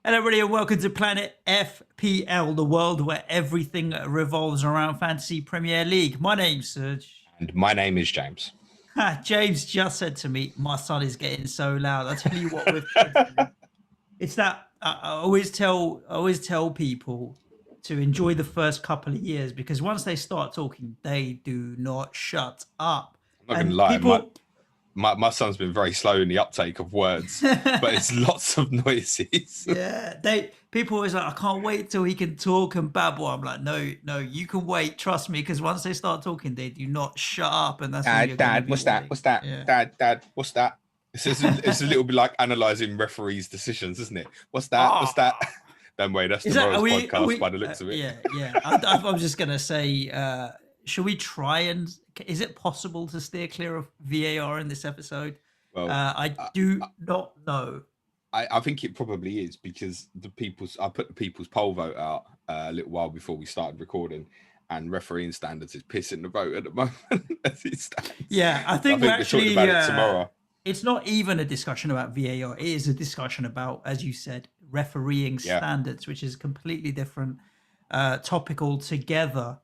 Hello, everybody, and welcome to Planet FPL, the world where everything revolves around Fantasy Premier League. My name's Suj. And my name is James. James just said to me, my son is getting so loud. I tell you what, with kids, it's that I always tell people to enjoy the first couple of years, because once they start talking, they do not shut up. I'm not going to lie, people... my son's been very slow in the uptake of words, but it's lots of noises. Yeah, people always like, I can't wait till he can talk and babble. I'm like, no, you can wait. Trust me, because once they start talking, they do not shut up, and that's Dad, what's that? What's that? Yeah. Dad, what's that? It's a little bit like analysing referees' decisions, isn't it? What's that? What's that? Don't worry, that's tomorrow's podcast by the looks of it. Yeah. I'm just gonna say, should we try and? Is it possible to steer clear of VAR in this episode? Well, I do not know. I think it probably is, because I put the people's poll vote out a little while before we started recording, and refereeing standards is pissing the vote at the moment as it stands. Yeah, I think we're actually talking about it tomorrow. It's not even a discussion about VAR. It is a discussion about, as you said, refereeing standards, which is completely different topic altogether.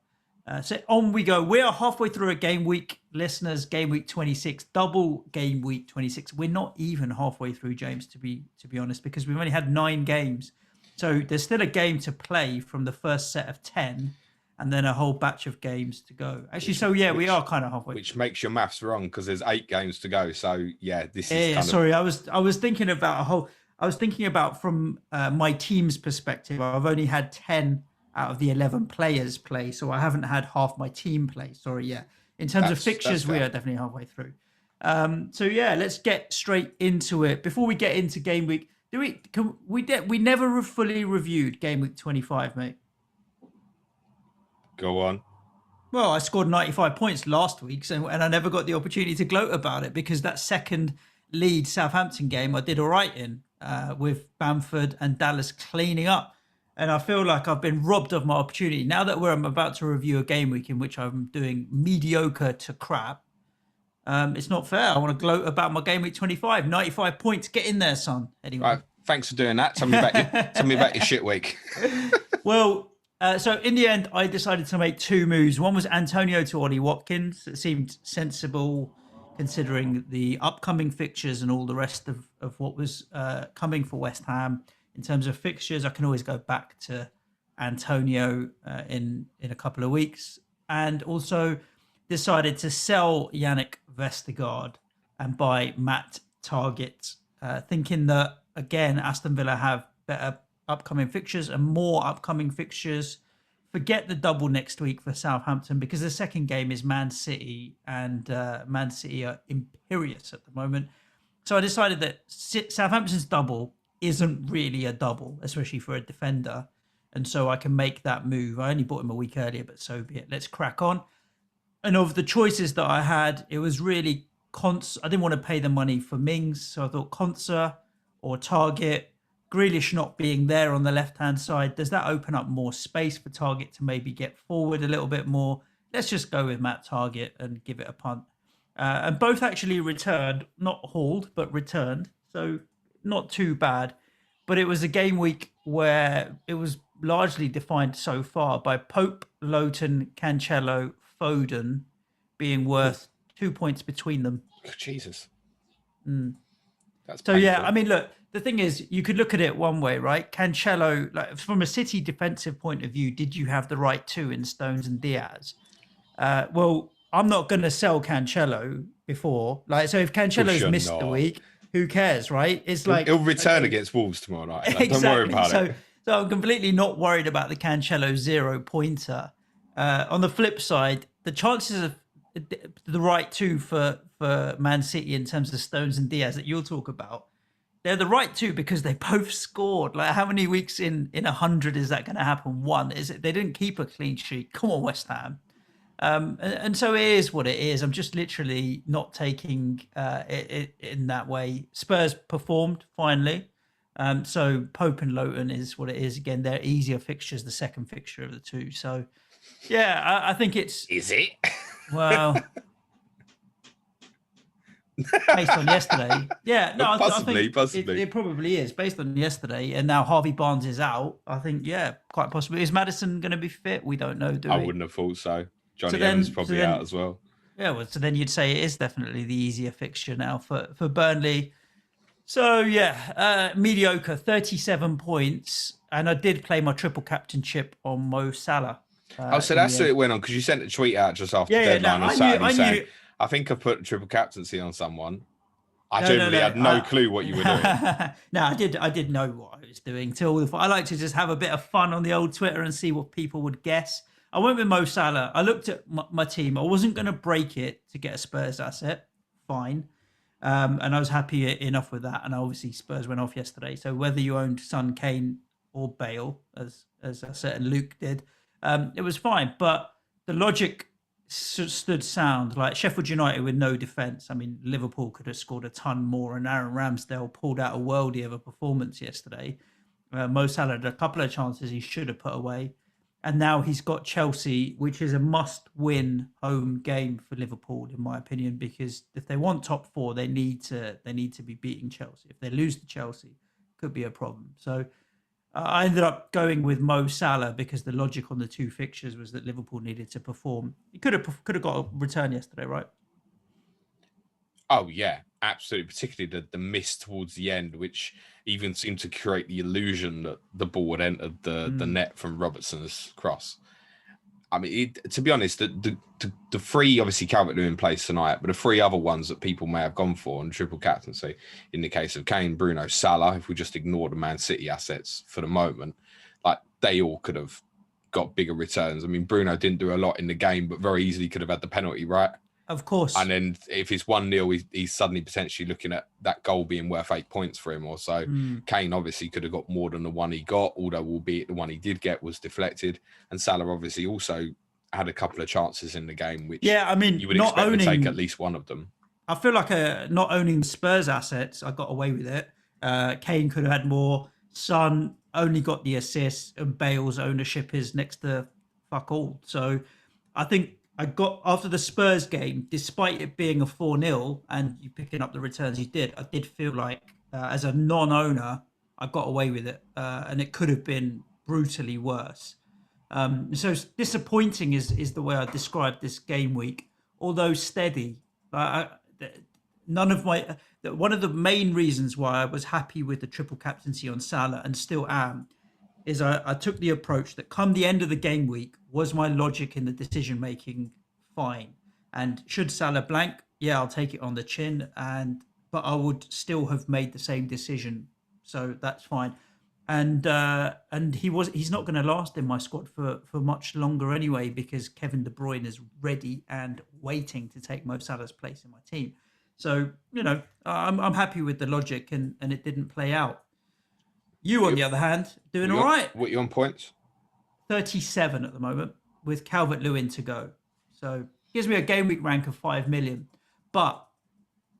So on we go. We are halfway through a game week, listeners. Game week 26, double game week 26. We're not even halfway through, James, to be honest, because we've only had 9 games. So there's still a game to play from the first set of 10, and then a whole batch of games to go. Actually, we are kind of halfway. Which makes your maths wrong, because there's 8 games to go. So yeah, this is. Yeah, sorry, I was thinking about from my team's perspective. I've only had 10 out of the 11 players play, so I haven't had half my team play. Sorry, yeah. In terms of fixtures, we are definitely halfway through. So yeah, let's get straight into it. Before we get into game week, we never fully reviewed game week 25, mate. Go on. Well, I scored 95 points last week, and I never got the opportunity to gloat about it, because that second Leeds Southampton game I did all right in, with Bamford and Dallas cleaning up. And I feel like I've been robbed of my opportunity. Now that I'm about to review a game week in which I'm doing mediocre to crap, it's not fair. I want to gloat about my game week 25. 95 points. Get in there, son. Anyway. Right, thanks for doing that. Tell me about your shit week. Well, so in the end, I decided to make 2 moves. One was Antonio to Ollie Watkins. It seemed sensible considering the upcoming fixtures and all the rest of what was coming for West Ham. In terms of fixtures, I can always go back to Antonio in a couple of weeks. And also decided to sell Yannick Vestergaard and buy Matt Targett, thinking that, again, Aston Villa have better upcoming fixtures and more upcoming fixtures. Forget the double next week for Southampton, because the second game is Man City, and Man City are imperious at the moment. So I decided that Southampton's double isn't really a double, especially for a defender, and so I can make that move. I only bought him a week earlier, but so be it. Let's crack on. And of the choices that I had, it was really I didn't want to pay the money for Mings, so I thought Konsa or Targett. Grealish not being there on the left-hand side, does that open up more space for Targett to maybe get forward a little bit more? Let's just go with Matt Targett and give it a punt. And both actually returned, not hauled, but returned. So not too bad. But it was a game week where it was largely defined so far by Pope, Lowton, Cancelo, Foden being worth 2 points between them. Jesus. That's so painful. Yeah, I mean, look, the thing is, you could look at it one way, right? Cancelo, like from a City defensive point of view, did you have the right 2 in Stones and Diaz? Well, I'm not going to sell Cancelo before. So if Cancelo's missed the week, who cares, right? It's like he'll return against Wolves tomorrow night. Like, exactly. Don't worry about it. So I'm completely not worried about the Cancelo 0-pointer. On the flip side, the chances of the right 2 for Man City in terms of Stones and Diaz that you'll talk about, they're the right 2 because they both scored. Like, how many weeks in 100 is that going to happen? 1. Is it? They didn't keep a clean sheet. Come on, West Ham. And so it is what it is. I'm just literally not taking it in that way. Spurs performed finally. So Pope and Lowton is what it is. Again, they're easier fixtures, the second fixture of the 2. So, yeah, I think it's... Is it? Well... based on yesterday. Yeah, no, Possibly, I think possibly. it probably is based on yesterday. And now Harvey Barnes is out. I think, yeah, quite possibly. Is Madison going to be fit? We don't know, do I we? wouldn't have thought so. So Johnny Evans then, so probably out then, as well. yeah. Well, so then you'd say it is definitely the easier fixture now for Burnley. So yeah, mediocre, 37 points, and I did play my triple captainship on Mo Salah. Oh, so In the that's who end. it went on, because you sent a tweet out just after Yeah, yeah. No, deadline on I knew, Saturday I saying, knew. I think I put triple captaincy on someone. I No, no, generally no. had no clue what you were doing. No, I did know what I was doing. I like to just have a bit of fun on the old Twitter and see what people would guess. I went with Mo Salah. I looked at my team. I wasn't going to break it to get a Spurs asset. Fine. And I was happy enough with that. And obviously Spurs went off yesterday. So whether you owned Son, Kane, or Bale, as a certain Luke did, it was fine. But the logic stood sound. Like Sheffield United with no defence. I mean, Liverpool could have scored a ton more, and Aaron Ramsdale pulled out a worldie of a performance yesterday. Mo Salah had a couple of chances he should have put away, and now he's got Chelsea, which is a must-win home game for Liverpool, in my opinion, because if they want top four, they need to be beating Chelsea. If they lose to Chelsea, it could be a problem. So I ended up going with Mo Salah because the logic on the two fixtures was that Liverpool needed to perform. He could have got a return yesterday, right? Oh yeah, absolutely. Particularly the miss towards the end, which even seemed to create the illusion that the ball had entered the net from Robertson's cross. I mean, to be honest, the three, obviously Calvert-Lewin plays tonight, but the three other ones that people may have gone for on triple captaincy, in the case of Kane, Bruno, Salah, if we just ignore the Man City assets for the moment, like they all could have got bigger returns. I mean, Bruno didn't do a lot in the game, but very easily could have had the penalty, right? Of course. And then if it's 1-0, he's suddenly potentially looking at that goal being worth 8 points for him or so. Kane obviously could have got more than the one he got, although albeit the one he did get was deflected. And Salah obviously also had a couple of chances in the game, which I mean, you would expect to take at least one of them. I feel like not owning Spurs assets, I got away with it. Kane could have had more. Son only got the assist, and Bale's ownership is next to fuck all. So I think I got, after the Spurs game, despite it being a 4-0 and you picking up the returns you did, I did feel like as a non-owner, I got away with it, and it could have been brutally worse. So disappointing is the way I describe this game week, although steady. None of my one of the main reasons why I was happy with the triple captaincy on Salah and still am is I took the approach that come the end of the game week, was my logic in the decision making fine? And should Salah blank, yeah, I'll take it on the chin, but I would still have made the same decision, so that's fine. And he's not going to last in my squad for much longer anyway, because Kevin De Bruyne is ready and waiting to take Mo Salah's place in my team. So I'm happy with the logic, and it didn't play out. You, on the other hand, doing all right. What are you on points? 37 at the moment with Calvert-Lewin to go. So gives me a game week rank of 5 million. But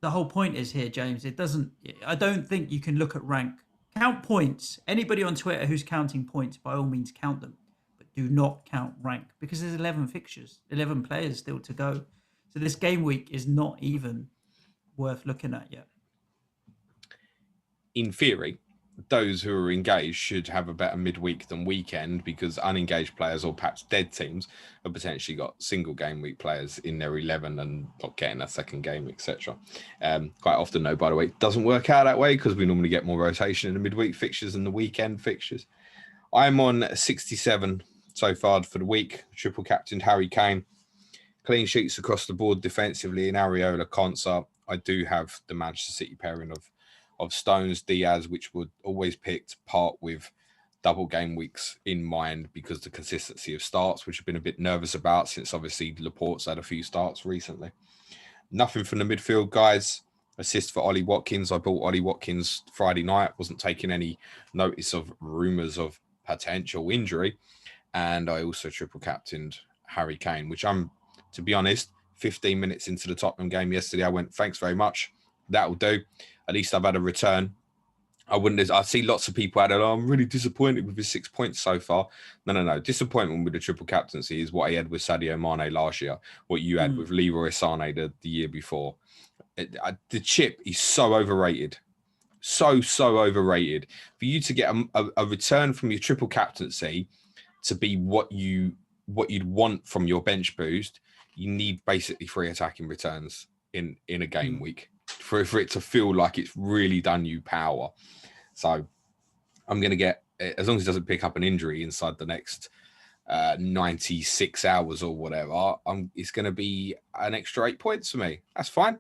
the whole point is here, James, I don't think you can look at rank. Count points. Anybody on Twitter who's counting points, by all means count them. But do not count rank, because there's 11 fixtures, 11 players still to go. So this game week is not even worth looking at yet. In theory, those who are engaged should have a better midweek than weekend, because unengaged players or perhaps dead teams have potentially got single game week players in their 11 and not getting a second game, etc. Quite often, though, by the way, it doesn't work out that way, because we normally get more rotation in the midweek fixtures than the weekend fixtures. I'm on 67 so far for the week. Triple captained Harry Kane. Clean sheets across the board defensively in Areola, Konsa. I do have the Manchester City pairing of Stones, Diaz, which would always picked part with double game weeks in mind, because the consistency of starts, which I've been a bit nervous about since obviously Laporte's had a few starts recently. Nothing from the midfield, guys. Assist for Ollie Watkins. I bought Ollie Watkins Friday night. Wasn't taking any notice of rumours of potential injury. And I also triple captained Harry Kane, which I'm, to be honest, 15 minutes into the Tottenham game yesterday, I went, thanks very much. That'll do. At least I've had a return. I wouldn't. I see lots of people out there. Oh, I'm really disappointed with his 6 points so far. No. Disappointment with the triple captaincy is what he had with Sadio Mane last year. What you had with Leroy Sané the year before. The chip is so overrated. So overrated. For you to get a return from your triple captaincy to be what you'd want from your bench boost, you need basically 3 attacking returns in a game week for it to feel like it's really done you power. So I'm going to get, as long as he doesn't pick up an injury inside the next 96 hours or whatever, it's going to be an extra 8 points for me. That's fine.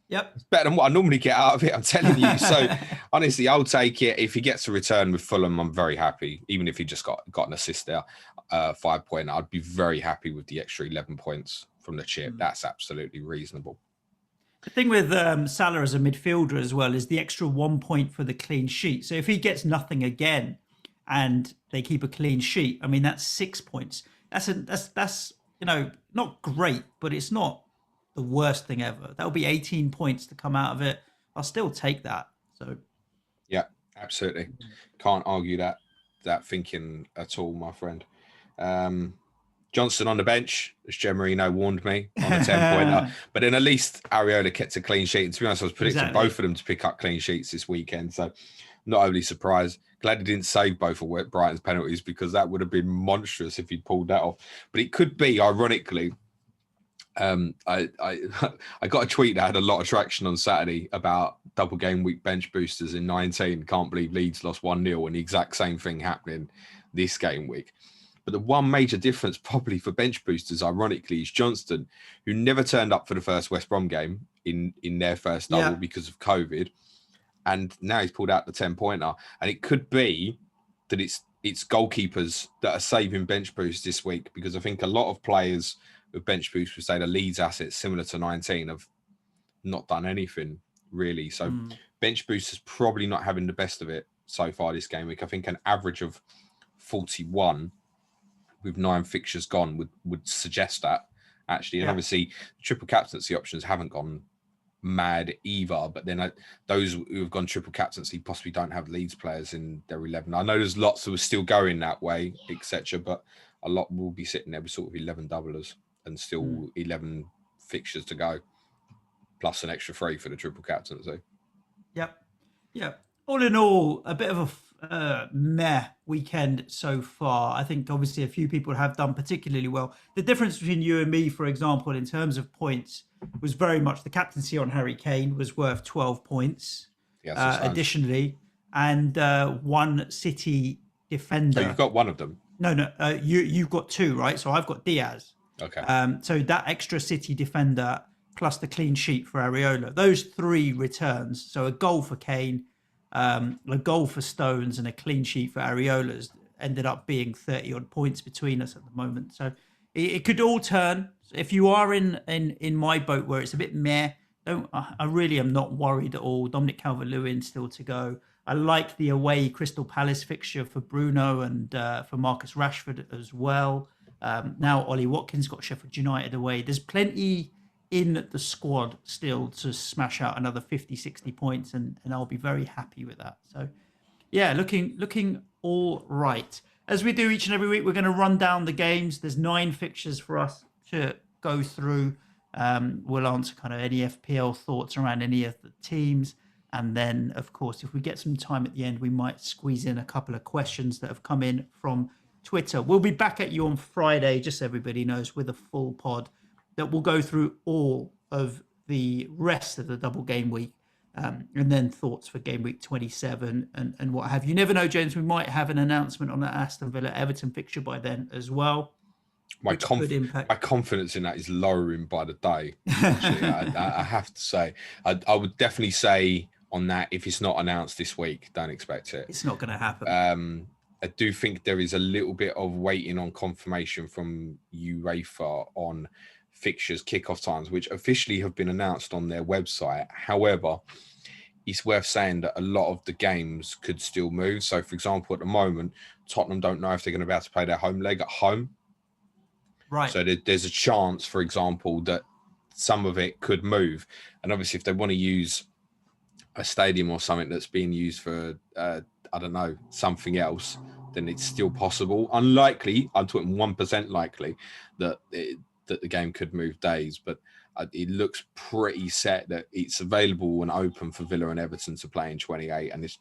Yep. It's better than what I normally get out of it, I'm telling you. So honestly, I'll take it. If he gets a return with Fulham, I'm very happy. Even if he just got an assist there, 5 point, I'd be very happy with the extra 11 points from the chip. That's absolutely reasonable. The thing with Salah as a midfielder as well is the extra 1 point for the clean sheet. So if he gets nothing again and they keep a clean sheet, I mean, that's 6 points. That's not great, but it's not the worst thing ever. That'll be 18 points to come out of it. I'll still take that. So yeah, absolutely. Can't argue that thinking at all, my friend. Johnson on the bench, as Gemmarino warned me, on a 10-pointer. But then at least Areola kept a clean sheet. And to be honest, I was predicting both of them to pick up clean sheets this weekend. So not overly surprised. Glad he didn't save both of Brighton's penalties, because that would have been monstrous if he'd pulled that off. But it could be, ironically, I got a tweet that had a lot of traction on Saturday about double game week bench boosters in 19. Can't believe Leeds lost 1-0, and the exact same thing happening this game week. But the one major difference probably for bench boosters, ironically, is Johnston, who never turned up for the first West Brom game in their first double because of COVID. And now he's pulled out the 10-pointer. And it could be that it's goalkeepers that are saving bench boosts this week, because I think a lot of players with bench boosts would say the Leeds assets, similar to 19, have not done anything really. So bench boosters probably not having the best of it so far this game week. I think an average of 41 with 9 fixtures gone would suggest that, actually. And obviously triple captaincy options haven't gone mad either, but then those who have gone triple captaincy possibly don't have Leeds players in their 11. I know there's lots who are still going that way, etc., but a lot will be sitting there with sort of 11 doublers and still 11 fixtures to go, plus an extra 3 for the triple captaincy. Yep. All in all, a bit of a meh weekend so far. I think obviously a few people have done particularly well. The difference between you and me, for example, in terms of points, was very much the captaincy on Harry Kane was worth 12 points additionally, and 1 City defender. So you've got one of them? No, you've got 2, right? So I've got Diaz. Okay. So that extra City defender plus the clean sheet for Areola, those 3 returns, so a goal for Kane, a goal for Stones, and a clean sheet for Areola's ended up being 30 odd points between us at the moment. So it could all turn. If you are in my boat where it's a bit meh, I really am not worried at all. Dominic Calvert-Lewin still to go. I like the away Crystal Palace fixture for Bruno and for Marcus Rashford as well. Now Ollie Watkins got Sheffield United away. There's plenty in the squad still to smash out another 50, 60 points, and I'll be very happy with that. So, yeah, looking all right. As we do each and every week, we're going to run down the games. There's 9 fixtures for us to go through. We'll answer kind of any FPL thoughts around any of the teams. And then, of course, if we get some time at the end, we might squeeze in a couple of questions that have come in from Twitter. We'll be back at you on Friday, just so everybody knows, with a full pod that will go through all of the rest of the double game week, and then thoughts for game week 27 and what have you. Never know, James, we might have an announcement on that Aston Villa Everton fixture by then as well. My confidence in that is lowering by the day. Actually, I have to say, I would definitely say on that, if it's not announced this week, don't expect it. It's not going to happen. I do think there is a little bit of waiting on confirmation from UEFA on fixtures, kickoff times, which officially have been announced on their website. However, it's worth saying that a lot of the games could still move. So, for example, at the moment, Tottenham don't know if they're going to be able to play their home leg at home. Right. So there's a chance, for example, that some of it could move. And obviously, if they want to use a stadium or something that's being used for, I don't know, something else, then it's still possible. Unlikely, I'm talking 1% likely that that the game could move days, but it looks pretty set that it's available and open for Villa and Everton to play in 28, and it's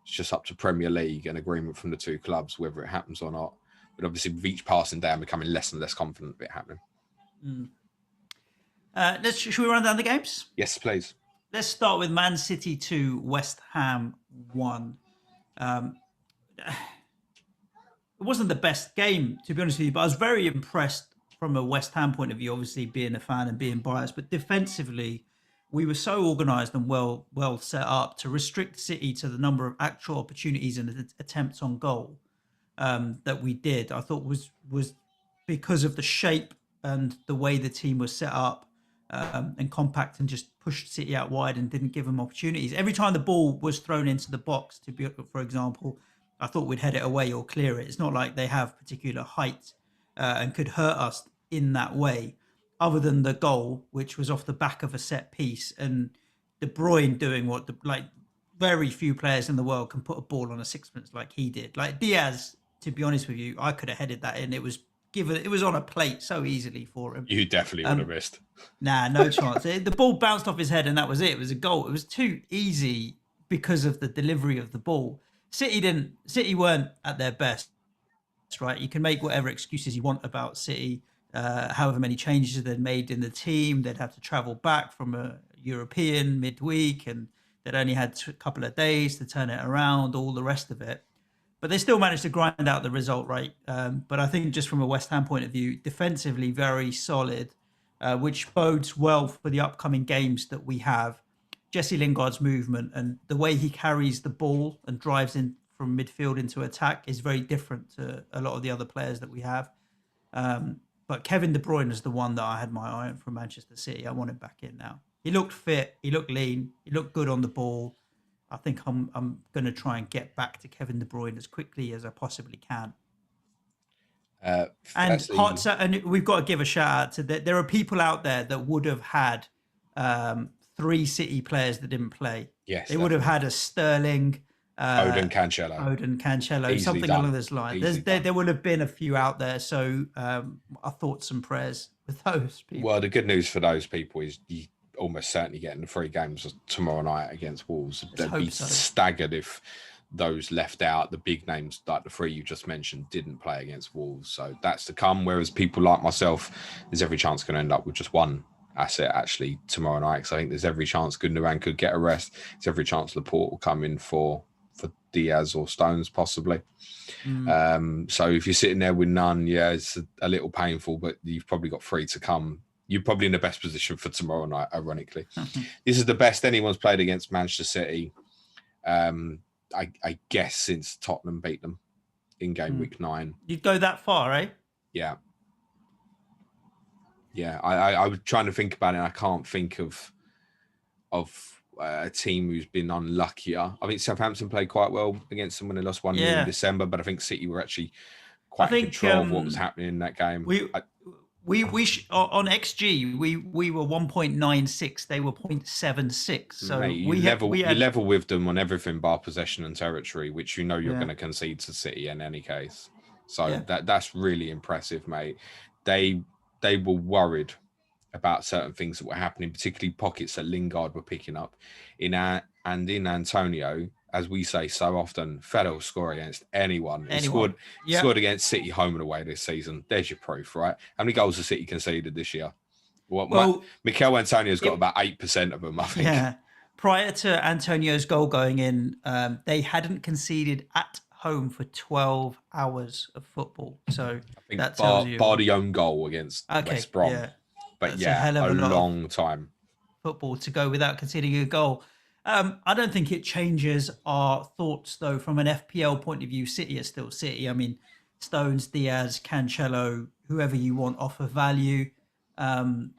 just up to Premier League and agreement from the two clubs whether it happens or not. But obviously, with each passing day, I'm becoming less and less confident of it happening. Should we run down the games? Yes, please. Let's start with Man City 2, West Ham 1. It wasn't the best game, to be honest with you, but I was very impressed from a West Ham point of view, obviously being a fan and being biased. But defensively, we were so organised and well set up to restrict City to the number of actual opportunities and attempts on goal that we did. I thought was because of the shape and the way the team was set up and compact, and just pushed City out wide and didn't give them opportunities. Every time the ball was thrown into the box, for example, I thought we'd head it away or clear it. It's not like they have particular height and could hurt us in that way, other than the goal, which was off the back of a set piece, and De Bruyne doing what very few players in the world can put a ball on a sixpence like he did. Like Diaz, to be honest with you, I could have headed that in. It was on a plate so easily for him. You definitely would have missed. Nah, no chance. The ball bounced off his head and that was it. It was a goal. It was too easy because of the delivery of the ball. City weren't at their best, right? You can make whatever excuses you want about City, however many changes they'd made in the team. They'd have to travel back from a European midweek, and they'd only had a couple of days to turn it around, all the rest of it. But they still managed to grind out the result, right? But I think just from a West Ham point of view, defensively very solid, which bodes well for the upcoming games that we have. Jesse Lingard's movement and the way he carries the ball and drives in from midfield into attack is very different to a lot of the other players that we have. But Kevin De Bruyne is the one that I had my eye on from Manchester City. I want him back in now. He looked fit. He looked lean. He looked good on the ball. I think I'm going to try and get back to Kevin De Bruyne as quickly as I possibly can. And we've got to give a shout out to that. There are people out there that would have had 3 City players that didn't play. Yes, they would have had a Sterling, Odin Cancelo, Easily something along those lines. There would have been a few out there. So I thoughts and prayers with those people. Well, the good news for those people is you almost certainly getting the 3 games tomorrow night against Wolves. They'd be staggered if those left out, the big names like the 3 you just mentioned, didn't play against Wolves. So that's to come. Whereas people like myself, there's every chance going to end up with just one asset actually tomorrow night. Because I think there's every chance Gundogan could get a rest. There's every chance Laporte will come in for Diaz or Stones possibly. So if you're sitting there with none, yeah, it's a little painful, but you've probably got 3 to come. You're probably in the best position for tomorrow night, ironically. This is the best anyone's played against Manchester City, I guess, since Tottenham beat them in game week 9. You'd go that far, eh? Yeah. Yeah, I was trying to think about it, and I can't think of a team who's been unluckier. I think Southampton played quite well against them when they lost 1-0 in December, but I think City were actually quite in control of what was happening in that game. We on XG we were 1.96. They were 0.76. So mate, you level with them on everything bar possession and territory, which you're going to concede to City in any case. So that's really impressive, mate. They were worried about certain things that were happening, particularly pockets that Lingard were picking up in Antonio. As we say so often, Fella will score against anyone. He scored against City home and away this season. There's your proof, right? How many goals has City conceded this year? Mikel Antonio's got about 8% of them, I think. Yeah. Prior to Antonio's goal going in, they hadn't conceded at home for 12 hours of football. So I think that tells you. Bar the own goal against West Brom. Yeah. But that's a long time. Football to go without conceding a goal. I don't think it changes our thoughts, though, from an FPL point of view. City are still City. I mean, Stones, Diaz, Cancelo, whoever you want, offer value. And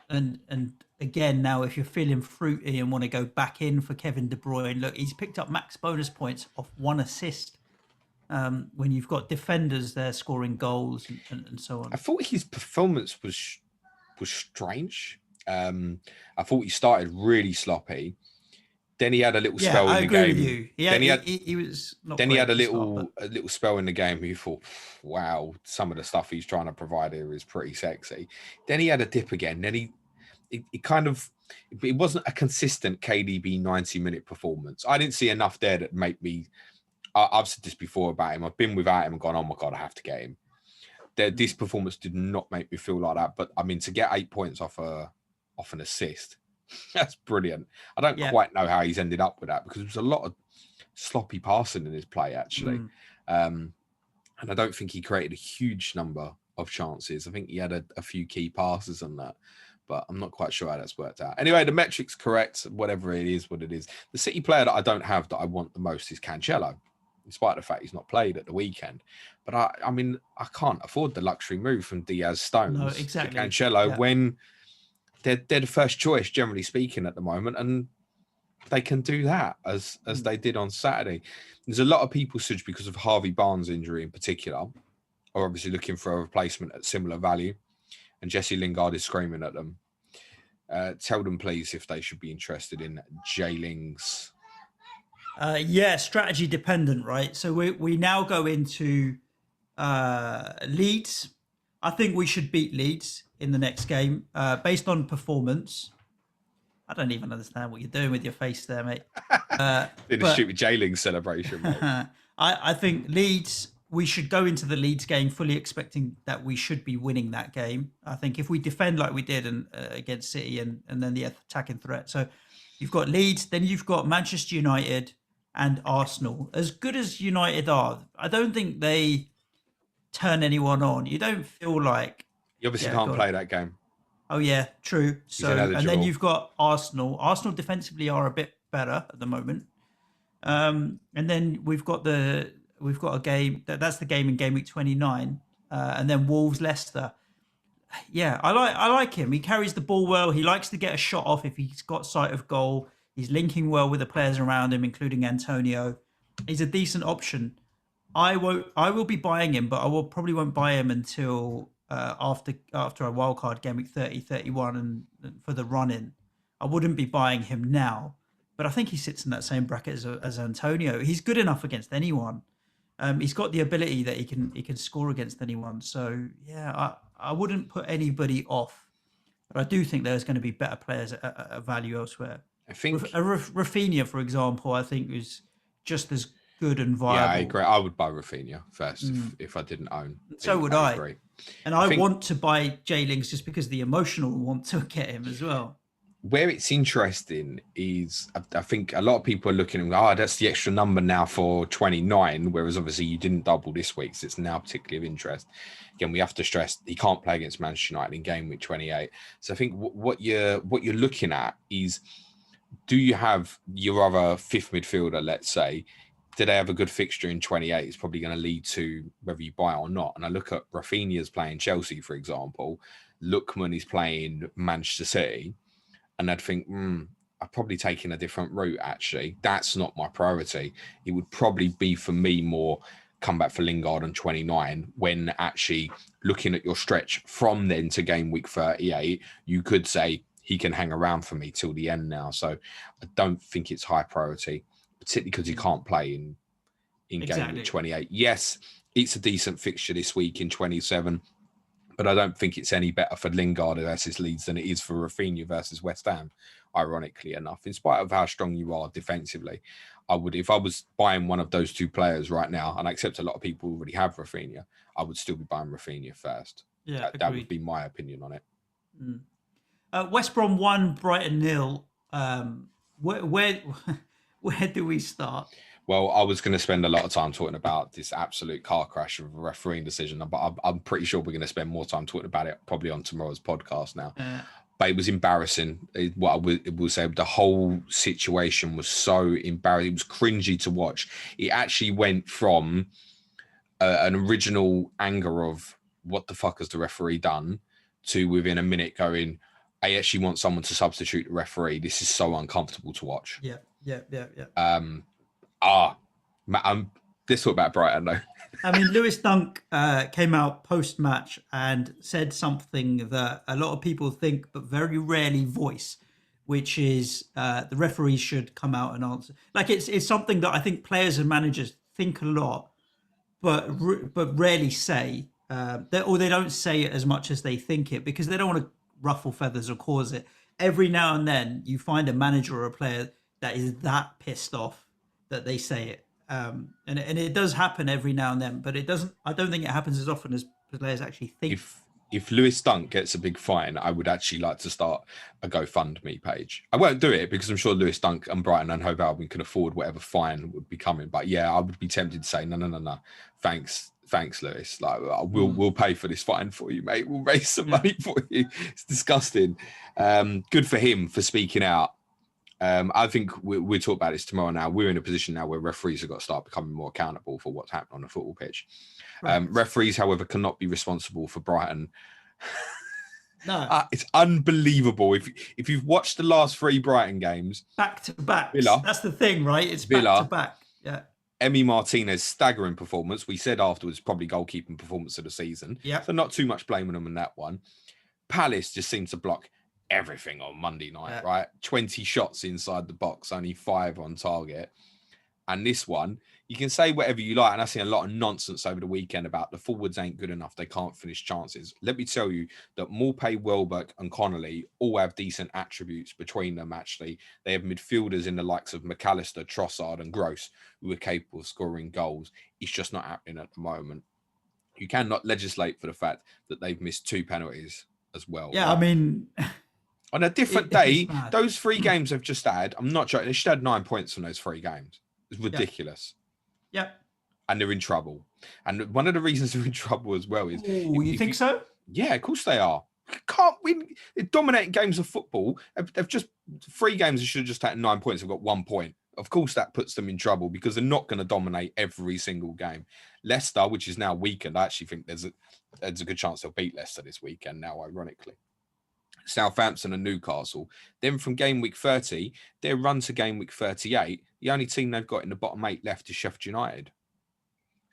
again, now, if you're feeling fruity and want to go back in for Kevin De Bruyne, look, he's picked up max bonus points off 1 assist when you've got defenders there scoring goals and so on. I thought his performance was strange. I thought he started really sloppy. Then he had a little Yeah, spell I in the agree with game. you. Yeah, Then he was not. then he great had at the start, but a little spell in the game. You thought, wow, some of the stuff he's trying to provide here is pretty sexy. Then he had a dip again. Then it kind of, it wasn't a consistent KDB 90-minute performance. I didn't see enough there that made me. I've said this before about him. I've been without him and gone, oh my God, I have to get him. This performance did not make me feel like that. But I mean, to get 8 points off an assist, that's brilliant. I don't quite know how he's ended up with that, because there was a lot of sloppy passing in his play, actually. And I don't think he created a huge number of chances. I think he had a few key passes on that, but I'm not quite sure how that's worked out. Anyway, the metric's correct. Whatever it is, what it is. The City player that I don't have that I want the most is Cancelo, in spite of the fact he's not played at the weekend. But I mean, I can't afford the luxury move from Diaz Stones to Cancelo when they're the first choice, generally speaking, at the moment, and they can do that as they did on Saturday. There's a lot of people, Suj, because of Harvey Barnes' injury in particular, are obviously looking for a replacement at similar value, and Jesse Lingard is screaming at them. Tell them, please, if they should be interested in J-Lings. Strategy dependent, right? So we now go into Leeds. I think we should beat Leeds in the next game based on performance. I don't even understand what you're doing with your face there, mate. In a stupid J-Lings celebration, mate. I think Leeds, we should go into the Leeds game fully expecting that we should be winning that game. I think if we defend like we did against City and then the attacking threat. So you've got Leeds, then you've got Manchester United and Arsenal. As good as United are, I don't think they turn anyone on. You don't feel like... You obviously can't play that game. Oh, yeah, true. So, and then you've got Arsenal. Arsenal defensively are a bit better at the moment. And then we've got a game that's the game in game week 29, and then Wolves Leicester. Yeah, I like him. He carries the ball well. He likes to get a shot off if he's got sight of goal. He's linking well with the players around him, including Antonio. He's a decent option. I will be buying him, but I probably won't buy him until after a wildcard game week 30, 31 and for the run in. I wouldn't be buying him now. But I think he sits in that same bracket as Antonio. He's good enough against anyone. He's got the ability that he can score against anyone. So yeah, I wouldn't put anybody off. But I do think there's going to be better players at value elsewhere. I think Rafinha, for example, I think is just as good and viable. Yeah, I agree. I would buy Rafinha first if I didn't own. So would I. Agree. And I want to buy J-Lings just because the emotional want to get him as well. Where it's interesting is I think a lot of people are looking and go, that's the extra number now for 29, whereas obviously you didn't double this week, so it's now particularly of interest. Again, we have to stress he can't play against Manchester United in game week 28. So I think what you're looking at is, do you have your other fifth midfielder, let's say, do they have a good fixture in 28? It's probably going to lead to whether you buy it or not. And I look at Rafinha's playing Chelsea, for example. Lookman is playing Manchester City. And I'd think, I've probably taken a different route, actually. That's not my priority. It would probably be, for me, more come back for Lingard and 29, when actually looking at your stretch from then to game week 38, you could say he can hang around for me till the end now. So I don't think it's high priority, particularly because he can't play in game week 28. Yes, it's a decent fixture this week in 27, but I don't think it's any better for Lingard versus Leeds than it is for Rafinha versus West Ham, ironically enough. In spite of how strong you are defensively, I would, if I was buying one of those two players right now, and I accept a lot of people already have Rafinha, I would still be buying Rafinha first. Yeah, that would be my opinion on it. West Brom 1, Brighton 0. Where do we start? Well, I was going to spend a lot of time talking about this absolute car crash of a refereeing decision, but I'm pretty sure we're going to spend more time talking about it probably on tomorrow's podcast now. But it was embarrassing. What I will say, the whole situation was so embarrassing. It was cringy to watch. It actually went from an original anger of what the fuck has the referee done to within a minute going, I actually want someone to substitute the referee. This is so uncomfortable to watch. Yeah. Let's talk about Brighton though. I mean, Lewis Dunk came out post-match and said something that a lot of people think but very rarely voice, which is the referees should come out and answer. Like it's something that I think players and managers think a lot, but rarely say, or they don't say it as much as they think it because they don't want to ruffle feathers or cause it. Every now and then, you find a manager or a player that is that pissed off that they say it, and it does happen every now and then, but it doesn't. I don't think it happens as often as players actually think. If Lewis Dunk gets a big fine, I would actually like to start a GoFundMe page. I won't do it because I'm sure Lewis Dunk and Brighton and Hove Albion can afford whatever fine would be coming. But yeah, I would be tempted to say, no. Thanks, Lewis. Like we'll pay for this fine for you, mate. We'll raise some money for you. It's disgusting. Good for him for speaking out. I think we'll talk about this tomorrow now. We're in a position now where referees have got to start becoming more accountable for what's happening on the football pitch. Right. Referees, however, cannot be responsible for Brighton. No, it's unbelievable. If you've watched the last 3 Brighton games, back to back, Villa, that's the thing, right? It's Villa, back to back. Yeah. Emi Martinez staggering performance. We said afterwards probably goalkeeping performance of the season. Yeah. So not too much blaming them on that one. Palace just seems to block everything on Monday night, right? 20 shots inside the box, only 5 on target. And this one, you can say whatever you like. And I've seen a lot of nonsense over the weekend about the forwards ain't good enough. They can't finish chances. Let me tell you that Maupay, Welbeck and Connolly all have decent attributes between them, actually. They have midfielders in the likes of McAllister, Trossard and Gross who are capable of scoring goals. It's just not happening at the moment. You cannot legislate for the fact that they've missed 2 penalties as well. Yeah, right? I mean... On a different day, those 3 games they've just had, I'm not joking, they should have 9 points from those 3 games. It's ridiculous. Yeah. And they're in trouble. And one of the reasons they're in trouble as well is... you think so? Yeah, of course they are. Can't win. They're dominating games of football. They've just... 3 games, they should have just taken 9 points. They've got 1 point. Of course, that puts them in trouble because they're not going to dominate every single game. Leicester, which is now weakened, I actually think there's a good chance they'll beat Leicester this weekend now, ironically. Southampton and Newcastle. Then from game week 30, their run to game week 38, the only team they've got in the bottom 8 left is Sheffield United.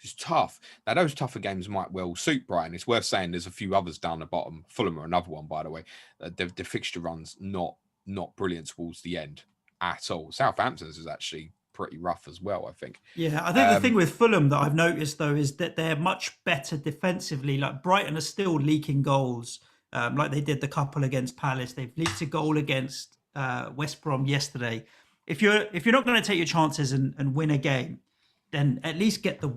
It's tough. Now, those tougher games might well suit Brighton. It's worth saying there's a few others down the bottom. Fulham are another one, by the way. The fixture run's not brilliant towards the end at all. Southampton's is actually pretty rough as well, I think. Yeah, I think the thing with Fulham that I've noticed, though, is that they're much better defensively. Like, Brighton are still leaking goals. Like they did the couple against Palace. They've leaked a goal against West Brom yesterday. If you're not going to take your chances and win a game, then at least get the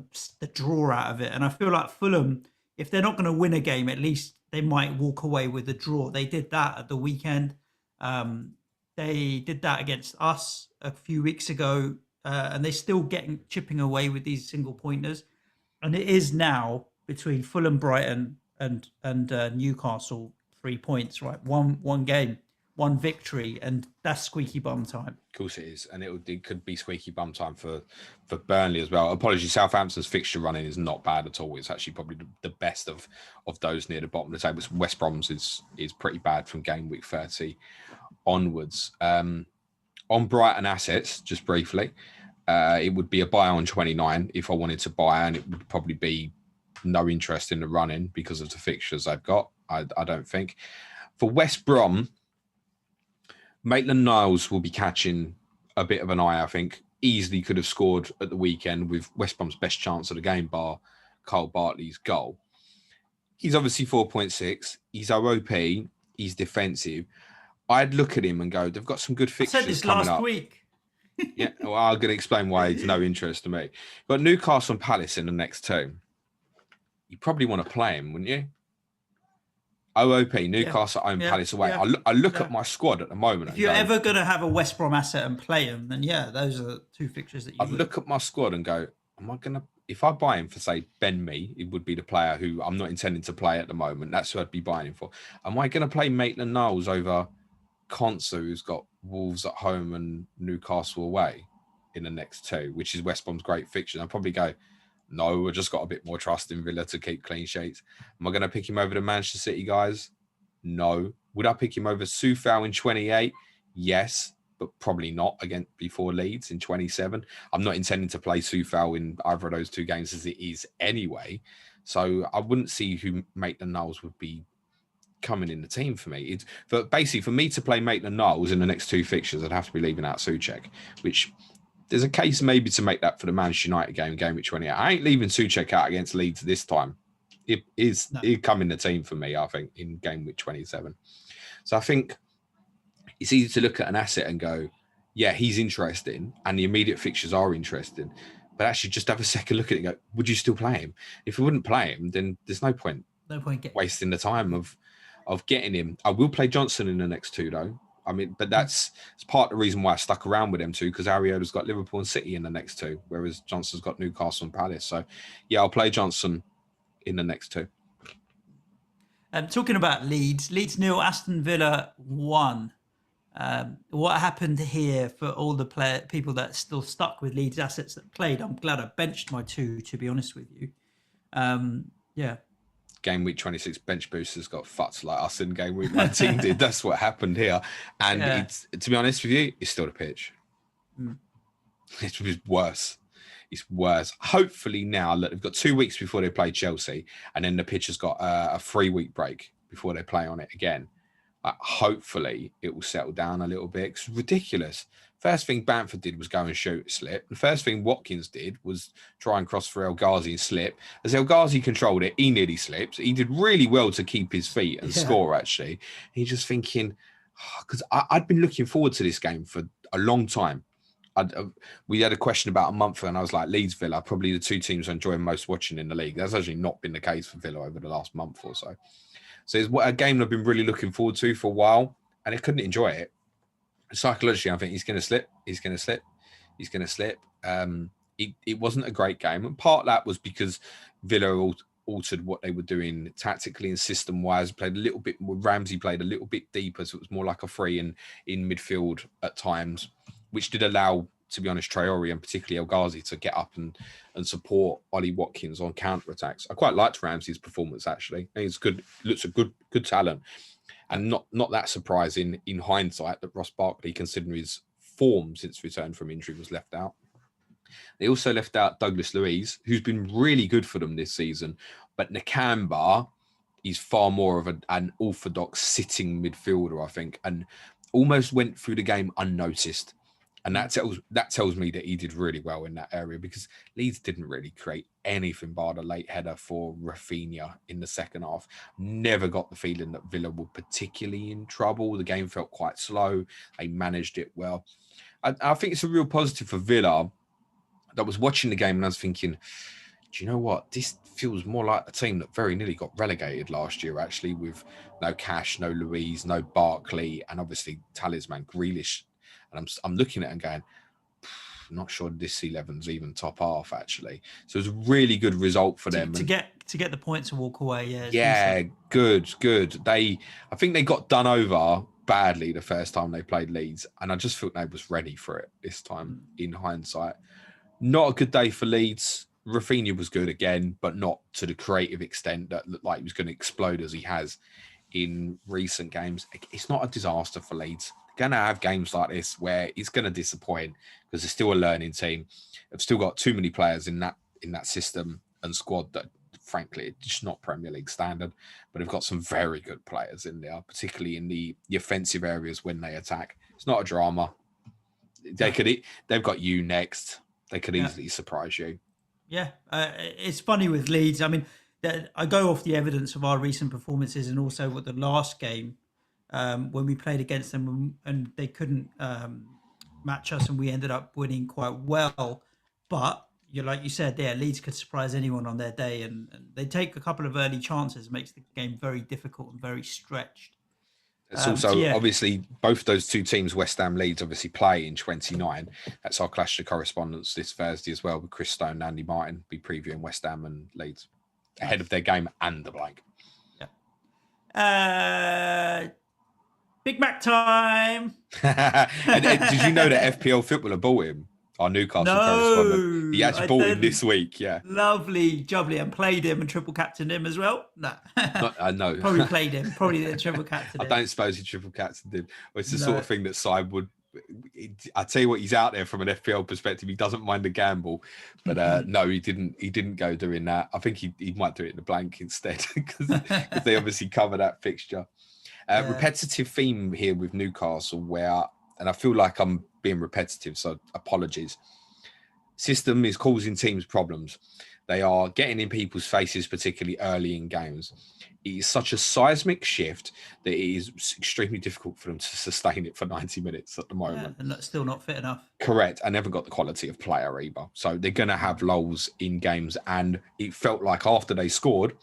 draw out of it. And I feel like Fulham, if they're not going to win a game, at least they might walk away with a draw. They did that at the weekend. They did that against us a few weeks ago, and they're still chipping away with these single pointers. And it is now between Fulham, Brighton, and Newcastle 3 points, right? One game, 1 victory, and that's squeaky bum time. Of course it is, and it could be squeaky bum time for Burnley as well. Apologies, Southampton's fixture running is not bad at all. It's actually probably the best of those near the bottom of the table. West Brom's is pretty bad from game week 30 onwards. On Brighton assets, just briefly, it would be a buy on 29 if I wanted to buy, and it would probably be no interest in the running because of the fixtures I've got. I don't think. For West Brom, Maitland-Niles will be catching a bit of an eye, I think. Easily could have scored at the weekend with West Brom's best chance of the game, bar Kyle Bartley's goal. He's obviously 4.6. He's OOP. He's defensive. I'd look at him and go, they've got some good fixtures coming up. I said this last week. Yeah, well, I'm going to explain why it's no interest to me. But Newcastle and Palace in the next 2. You probably want to play him, wouldn't you? OOP, Newcastle, home, Palace away. Yeah. I look at my squad at the moment. If you're ever going to have a West Brom asset and play him, then those are 2 fixtures that you look at my squad and go, am I going to... If I buy him for, say, Ben Mee, it would be the player who I'm not intending to play at the moment. That's who I'd be buying him for. Am I going to play Maitland-Niles over Konsa, who's got Wolves at home and Newcastle away in the next 2, which is West Brom's great fixture? I'd probably go... No, I just got a bit more trust in Villa to keep clean sheets. Am I going to pick him over the Manchester City guys? No. Would I pick him over Soufal in 28? Yes, but probably not again before Leeds in 27. I'm not intending to play Soufal in either of those 2 games as it is anyway. So I wouldn't see who Maitland-Niles would be coming in the team for me. It's basically for me to play Maitland-Niles in the next 2 fixtures, I'd have to be leaving out Souček, which there's a case maybe to make that for the Manchester United game week 28. I ain't leaving Souček out against Leeds this time. He'd come in the team for me, I think, in game week 27. So I think it's easy to look at an asset and go, yeah, he's interesting, and the immediate fixtures are interesting. But actually just have a second look at it and go, would you still play him? If you wouldn't play him, then there's no point wasting the time of getting him. I will play Johnson in the next 2, though. I mean, but it's part of the reason why I stuck around with them 2, because Ariola's got Liverpool and City in the next 2, whereas Johnson's got Newcastle and Palace. So, yeah, I'll play Johnson in the next 2. Talking about Leeds 0, Aston Villa 1. What happened here for all the people that are still stuck with Leeds assets that played? I'm glad I benched my 2, to be honest with you. Yeah. Game week 26 bench boosters got fucked like us in game week 19 did. That's what happened here. And it's, to be honest with you, it's still the pitch. It's worse. It's worse. Hopefully now, look, they've got 2 weeks before they play Chelsea, and then the pitch has got a 3-week break before they play on it again. Hopefully it will settle down a little bit. It's ridiculous. First thing Bamford did was go and shoot, slip. The first thing Watkins did was try and cross for El Ghazi and slip. As El Ghazi controlled it, he nearly slipped. He did really well to keep his feet and score, actually. And he's just thinking, because I'd been looking forward to this game for a long time. We had a question about a month ago, and I was like, Leeds, Villa, probably the 2 teams I enjoy most watching in the league. That's actually not been the case for Villa over the last month or so. So it's a game I've been really looking forward to for a while, and I couldn't enjoy it. Psychologically, I think he's going to slip. He's going to slip. He's going to slip. It wasn't a great game. And part of that was because Villa altered what they were doing tactically and system-wise. Played a little bit, Ramsey played a little bit deeper, so it was more like a 3 in midfield at times, which did allow, to be honest, Traore and particularly El Ghazi to get up and support Ollie Watkins on counter-attacks. I quite liked Ramsey's performance, actually. I think it's good. Looks a good talent. And not that surprising in hindsight that Ross Barkley, considering his form since return from injury, was left out. They also left out Douglas Luiz, who's been really good for them this season. But Nakamba is far more of an orthodox sitting midfielder, I think, and almost went through the game unnoticed. And that tells me that he did really well in that area, because Leeds didn't really create anything bar the late header for Rafinha in the second half. Never got the feeling that Villa were particularly in trouble. The game felt quite slow. They managed it well. I think it's a real positive for Villa. That was watching the game and I was thinking, do you know what? This feels more like a team that very nearly got relegated last year, actually, with no Cash, no Luiz, no Barkley, and obviously talisman Grealish. And I'm looking at it and going, I'm not sure this 11's even top half, actually. So it was a really good result for them. To get the points and walk away, yeah, good. I think they got done over badly the first time they played Leeds, and I just thought they was ready for it this time in hindsight. Not a good day for Leeds. Rafinha was good again, but not to the creative extent that looked like he was going to explode as he has in recent games. It's not a disaster for Leeds. Going to have games like this where it's going to disappoint because they're still a learning team. They've still got too many players in that system and squad that, frankly, it's just not Premier League standard. But they've got some very good players in there, particularly in the offensive areas when they attack. It's not a drama. They've got you next. They could easily surprise you. Yeah, it's funny with Leeds. I mean, I go off the evidence of our recent performances and also with the last game. When we played against them and they couldn't match us and we ended up winning quite well. But like you said there, Leeds could surprise anyone on their day and they take a couple of early chances. It makes the game very difficult and very stretched. It's also obviously both those 2 teams, West Ham, Leeds, obviously play in 29. That's our clash of correspondence this Thursday as well, with Chris Stone and Andy Martin be previewing West Ham and Leeds ahead of their game and the blank. Yeah. Big Mac time. Did you know that FPL Footballer bought him? Our Newcastle correspondent. He actually bought him this week, yeah. Lovely, jubbly, and played him and triple captained him as well. No. No. Probably played him. Probably didn't triple captain him. I don't suppose he triple captained him. It's the sort of thing that Side would I tell you what, he's out there from an FPL perspective. He doesn't mind a gamble, but no, he didn't go doing that. I think he might do it in the blank instead because they obviously cover that fixture. Repetitive theme here with Newcastle, and I feel like I'm being repetitive, so apologies. System is causing teams problems. They are getting in people's faces, particularly early in games. It is such a seismic shift that it is extremely difficult for them to sustain it for 90 minutes at the moment. And that's still not fit enough. Correct. I never got the quality of player either. So they're going to have lulls in games. And it felt like after they scored,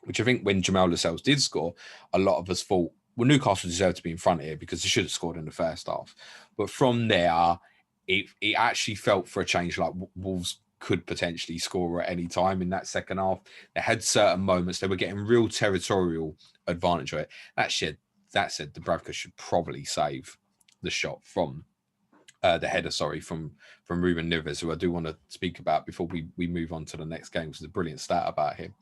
which I think when Jamal Lascelles did score, a lot of us thought, well, Newcastle deserved to be in front here because they should have scored in the first half. But from there, it actually felt for a change like Wolves could potentially score at any time in that second half. They had certain moments. They were getting real territorial advantage of it. That said, Dubravka should probably save the shot from the header, from Ruben Neves, who I do want to speak about before we move on to the next game, because there's a brilliant stat about him.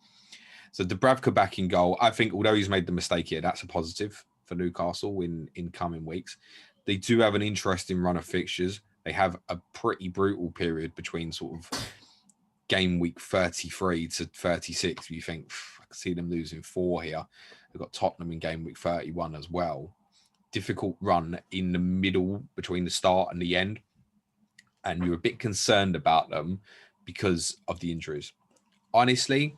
So Dubravka back in goal. I think although he's made the mistake here, that's a positive for Newcastle in coming weeks. They do have an interesting run of fixtures. They have a pretty brutal period between sort of game week 33 to 36. You think, I can see them losing 4 here. They've got Tottenham in game week 31 as well. Difficult run in the middle between the start and the end. And you're a bit concerned about them because of the injuries. Honestly,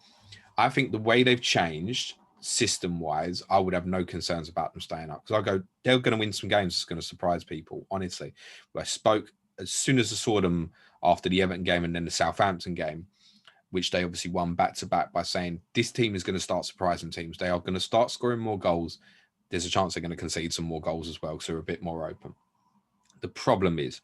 I think the way they've changed system-wise, I would have no concerns about them staying up. Because I go, they're going to win some games that's going to surprise people, honestly. But I spoke as soon as I saw them after the Everton game and then the Southampton game, which they obviously won back-to-back, by saying this team is going to start surprising teams. They are going to start scoring more goals. There's a chance they're going to concede some more goals as well, because they're a bit more open. The problem is,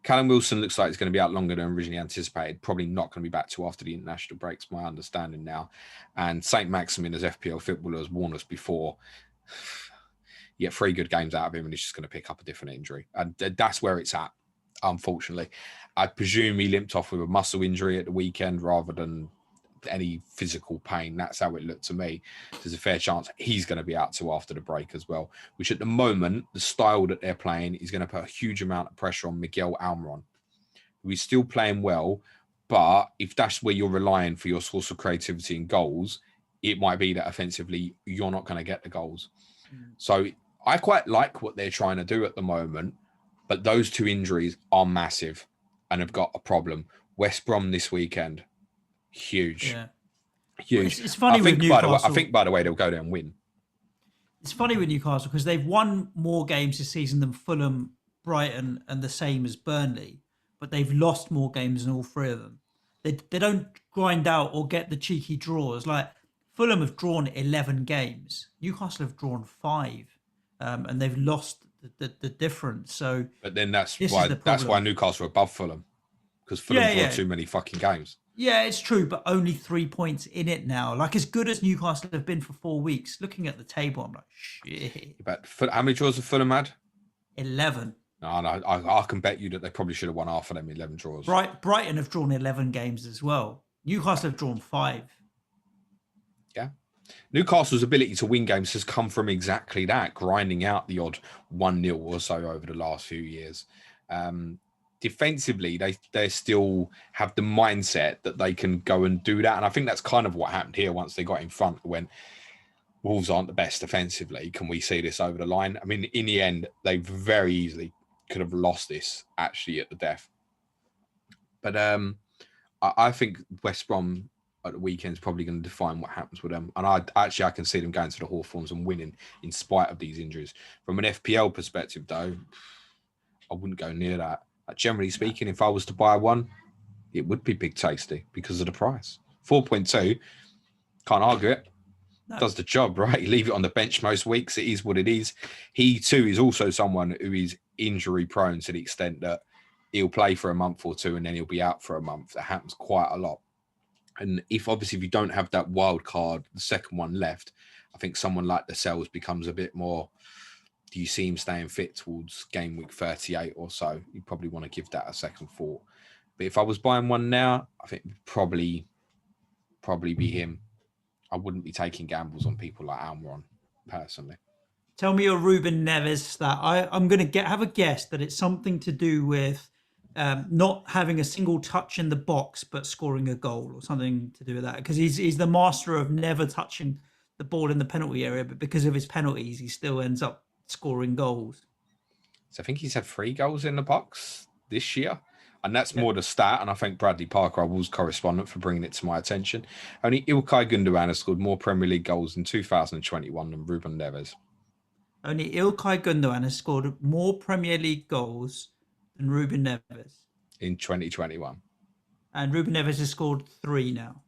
Callum Wilson looks like he's going to be out longer than originally anticipated. Probably not going to be back till after the international breaks, my understanding now. And St. Maximin, as FPL footballer, has warned us before, you get 3 good games out of him and he's just going to pick up a different injury. And that's where it's at, unfortunately. I presume he limped off with a muscle injury at the weekend rather than any physical pain. That's how it looked to me. There's a fair chance he's going to be out till after the break as well, which at the moment, the style that they're playing is going to put a huge amount of pressure on Miguel Almiron, who is still playing well, but if that's where you're relying for your source of creativity and goals, it might be that offensively you're not going to get the goals. So I quite like what they're trying to do at the moment, but those 2 injuries are massive and have got a problem. West Brom this weekend, huge. Yeah. Huge. It's funny with Newcastle. I think, by the way, they'll go there and win. It's funny with Newcastle because they've won more games this season than Fulham, Brighton, and the same as Burnley, but they've lost more games than all 3 of them. They don't grind out or get the cheeky draws. Like Fulham have drawn 11 games. Newcastle have drawn 5, and they've lost the difference. So, but then that's why Newcastle are above Fulham, because Fulham draw too many fucking games. Yeah, it's true, but only 3 points in it now. Like, as good as Newcastle have been for 4 weeks, looking at the table, I'm like, shit. But how many draws have Fulham had? 11. No, I can bet you that they probably should have won half of them 11 draws. Brighton have drawn 11 games as well. Newcastle have drawn 5. Yeah. Newcastle's ability to win games has come from exactly that, grinding out the odd 1-0 or so over the last few years. Defensively, they still have the mindset that they can go and do that. And I think that's kind of what happened here once they got in front, when Wolves aren't the best defensively. Can we see this over the line? I mean, in the end, they very easily could have lost this actually at the death. But I think West Brom at the weekend is probably going to define what happens with them. And I can see them going to the Hawthorns and winning in spite of these injuries. From an FPL perspective, though, I wouldn't go near that. Generally speaking, if I was to buy one, it would be Big Tasty because of the price. 4.2, can't argue it. No. Does the job, right? You leave it on the bench most weeks. It is what it is. He, too, is also someone who is injury prone to the extent that he'll play for a month or 2 and then he'll be out for a month. That happens quite a lot. And if you don't have that wild card, the second one left, I think someone like Lascelles becomes a bit more... Do you see him staying fit towards game week 38 or so? You probably want to give that a second thought. But if I was buying one now, I think it would probably be him. I wouldn't be taking gambles on people like Almiron, personally. Tell me your Ruben Neves stat. I'm going to have a guess that it's something to do with not having a single touch in the box, but scoring a goal or something to do with that. Because he's the master of never touching the ball in the penalty area, but because of his penalties, he still ends up scoring goals. So I think he's had 3 goals in the box this year. And that's Yeah. more the stat. And I thank Bradley Parker, our Wolves correspondent, for bringing it to my attention. Only Ilkay Gundogan has scored more Premier League goals in 2021 than Ruben Neves. Only Ilkay Gundogan has scored more Premier League goals than Ruben Neves. In 2021. And Ruben Neves has scored 3 now.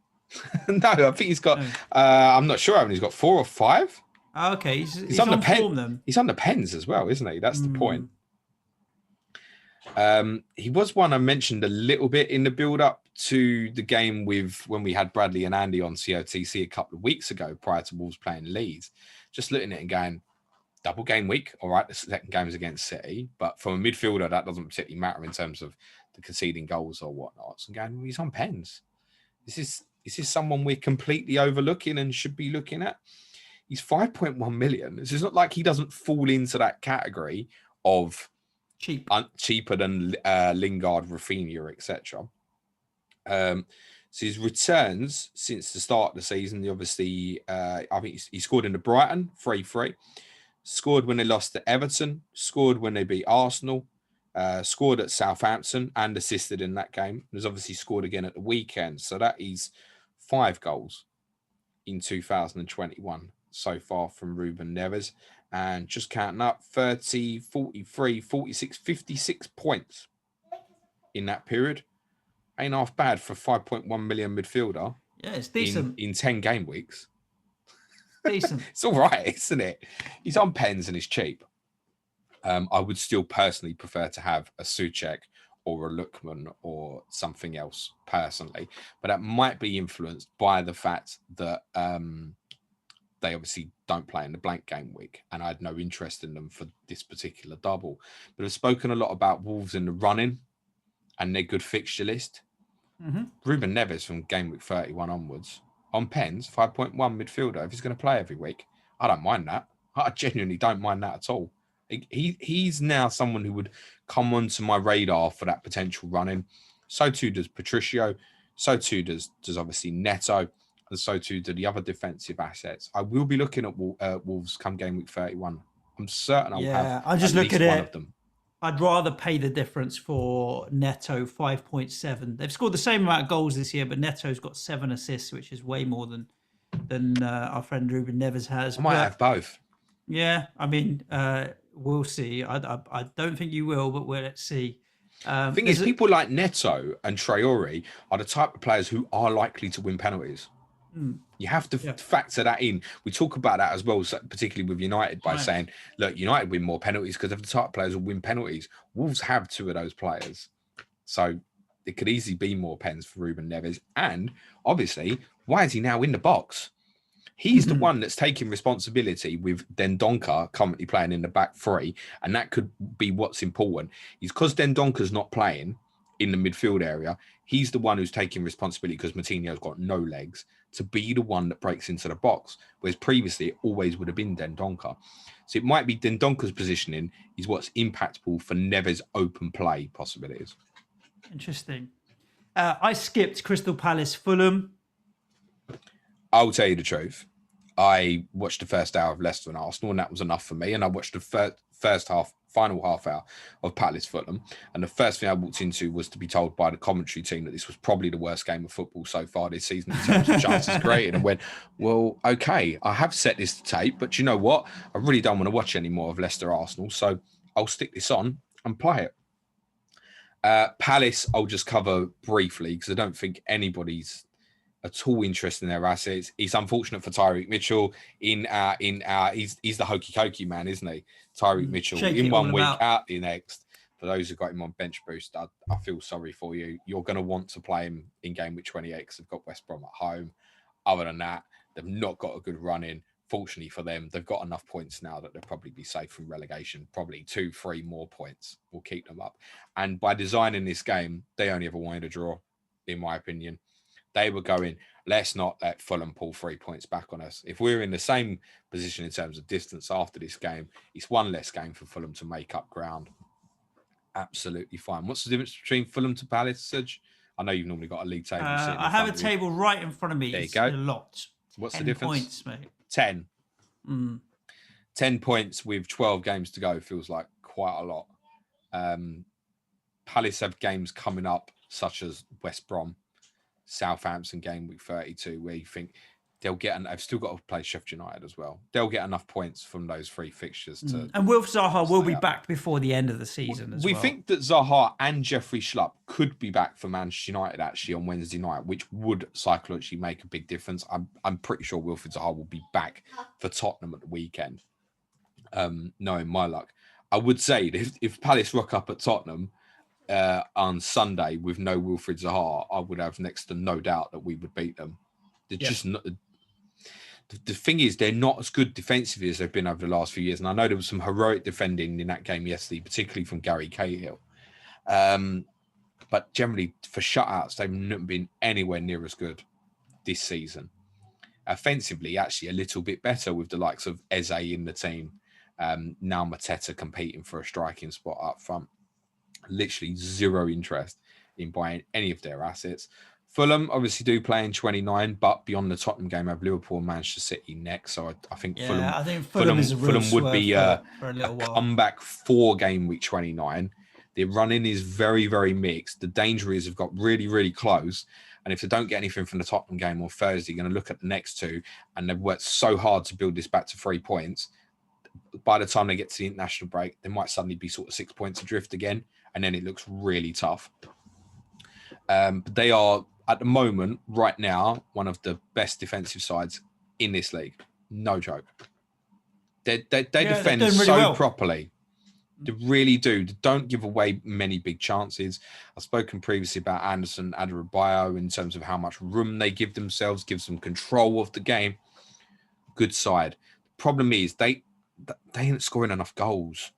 No, I think he's got, I'm not sure. I mean, he's got 4 or 5. Okay, he's on form then. He's on the pens as well, isn't he? That's the point. He was one I mentioned a little bit in the build-up to the game when we had Bradley and Andy on COTC a couple of weeks ago prior to Wolves playing Leeds. Just looking at it and going, double game week. All right, the second game is against City, but from a midfielder, that doesn't particularly matter in terms of the conceding goals or whatnot. So going, he's on pens. Is this someone we're completely overlooking and should be looking at? He's 5.1 million. This is not like he doesn't fall into that category of cheaper than Lingard, Rafinha, etc. So his returns since the start of the season, obviously, I think he scored in the Brighton 3-3, scored when they lost to Everton, scored when they beat Arsenal, scored at Southampton and assisted in that game. Has obviously scored again at the weekend. So that is 5 goals in 2021 so far from Ruben Neves. And just counting up 30, 43, 46, 56 points in that period. Ain't half bad for 5.1 million midfielder. Yeah, it's decent. In 10 game weeks. Decent. It's all right, isn't it? He's on pens and he's cheap. I would still personally prefer to have a Suchek or a Lookman or something else personally. But that might be influenced by the fact that they obviously don't play in the blank game week, and I had no interest in them for this particular double. But I've spoken a lot about Wolves in the running and their good fixture list. Ruben Neves from game week 31 onwards on pens, 5.1 midfielder. If he's going to play every week, I don't mind that. I genuinely don't mind that at all. He's now someone who would come onto my radar for that potential running. So too does Patricio. So too does obviously Neto. And so too do the other defensive assets. I will be looking at Wolves come game week 31. I'm certain I'll have I just at look least at one it. of them. I'd rather pay the difference for Neto 5.7. They've scored the same amount of goals this year, but Neto's got 7 assists, which is way more than our friend Ruben Neves has. I might have both. Yeah, I mean, we'll see. I don't think you will, but let's see. The thing is, people like Neto and Traore are the type of players who are likely to win penalties. You have to factor that in. We talk about that as well, particularly with United, by saying, look, United win more penalties because of the type of players who win penalties. Wolves have 2 of those players. So it could easily be more pens for Ruben Neves. And obviously, why is he now in the box? He's the one that's taking responsibility with Dendoncker currently playing in the back 3. And that could be what's important. Is because Dendoncker's not playing in the midfield area, he's the one who's taking responsibility because Moutinho's got no legs to be the one that breaks into the box, whereas previously it always would have been Dendoncker. So it might be Dendoncker's positioning is what's impactful for Neves' open play possibilities. Interesting. I skipped Crystal Palace Fulham. I'll tell you the truth. I watched the first hour of Leicester and Arsenal, and that was enough for me. And I watched the final half hour of Palace Fulham. And the first thing I walked into was to be told by the commentary team that this was probably the worst game of football so far this season in terms of chances created. And went, well, okay, I have set this to tape, but you know what? I really don't want to watch any more of Leicester Arsenal. So I'll stick this on and play it. Palace, I'll just cover briefly because I don't think anybody's at all interested in their assets. It's unfortunate for Tyreek Mitchell. He's the hokey cokey man, isn't he? Tyreek Mitchell in one week, out the next. For those who got him on bench boost, I feel sorry for you. You're going to want to play him in game week 28 because they've got West Brom at home. Other than that, they've not got a good run in. Fortunately for them, they've got enough points now that they'll probably be safe from relegation. Probably 2-3 more points will keep them up. And by designing this game, they only ever wanted a draw, in my opinion. They were going, let's not let Fulham pull 3 points back on us. If we're in the same position in terms of distance after this game, it's one less game for Fulham to make up ground. Absolutely fine. What's the difference between Fulham to Palace, Suj? I know you've normally got a league table sitting in I have a front of you. table right in front of me. There you It's go. a lot. What's 10 the difference? points, mate. 10. Mm. 10 points with 12 games to go feels like quite a lot. Palace have games coming up, such as West Brom, Southampton game week 32, where you think they'll get, and they've still got to play Sheffield United as well. They'll get enough points from those 3 fixtures to. And Wilf Zaha will be back before the end of the season as well. We think that Zaha and Jeffrey Schlupp could be back for Manchester United actually on Wednesday night, which would psychologically make a big difference. I'm pretty sure Wilfried Zaha will be back for Tottenham at the weekend. Knowing my luck, I would say if Palace rock up at Tottenham on Sunday with no Wilfried Zaha, I would have next to no doubt that we would beat them. They're just not. The thing is, they're not as good defensively as they've been over the last few years. And I know there was some heroic defending in that game yesterday, particularly from Gary Cahill. But generally, for shutouts, they've not been anywhere near as good this season. Offensively, actually, a little bit better with the likes of Eze in the team. Now Mateta competing for a striking spot up front. Literally zero interest in buying any of their assets. Fulham obviously do play in 29, but beyond the Tottenham game, have Liverpool and Manchester City next. So I think Fulham is a real would be for a little while. Comeback for game week 29. Their running is very, very mixed. The danger is they've got really, really close. And if they don't get anything from the Tottenham game on Thursday, you're going to look at the next 2. And they've worked so hard to build this back to 3 points. By the time they get to the international break, they might suddenly be sort of 6 points adrift again. And then it looks really tough. But they are, at the moment, right now, one of the best defensive sides in this league. No joke. They defend really so properly. They really do. They don't give away many big chances. I've spoken previously about Anderson Adebayo in terms of how much room they give themselves, gives them control of the game. Good side. Problem is, they ain't scoring enough goals.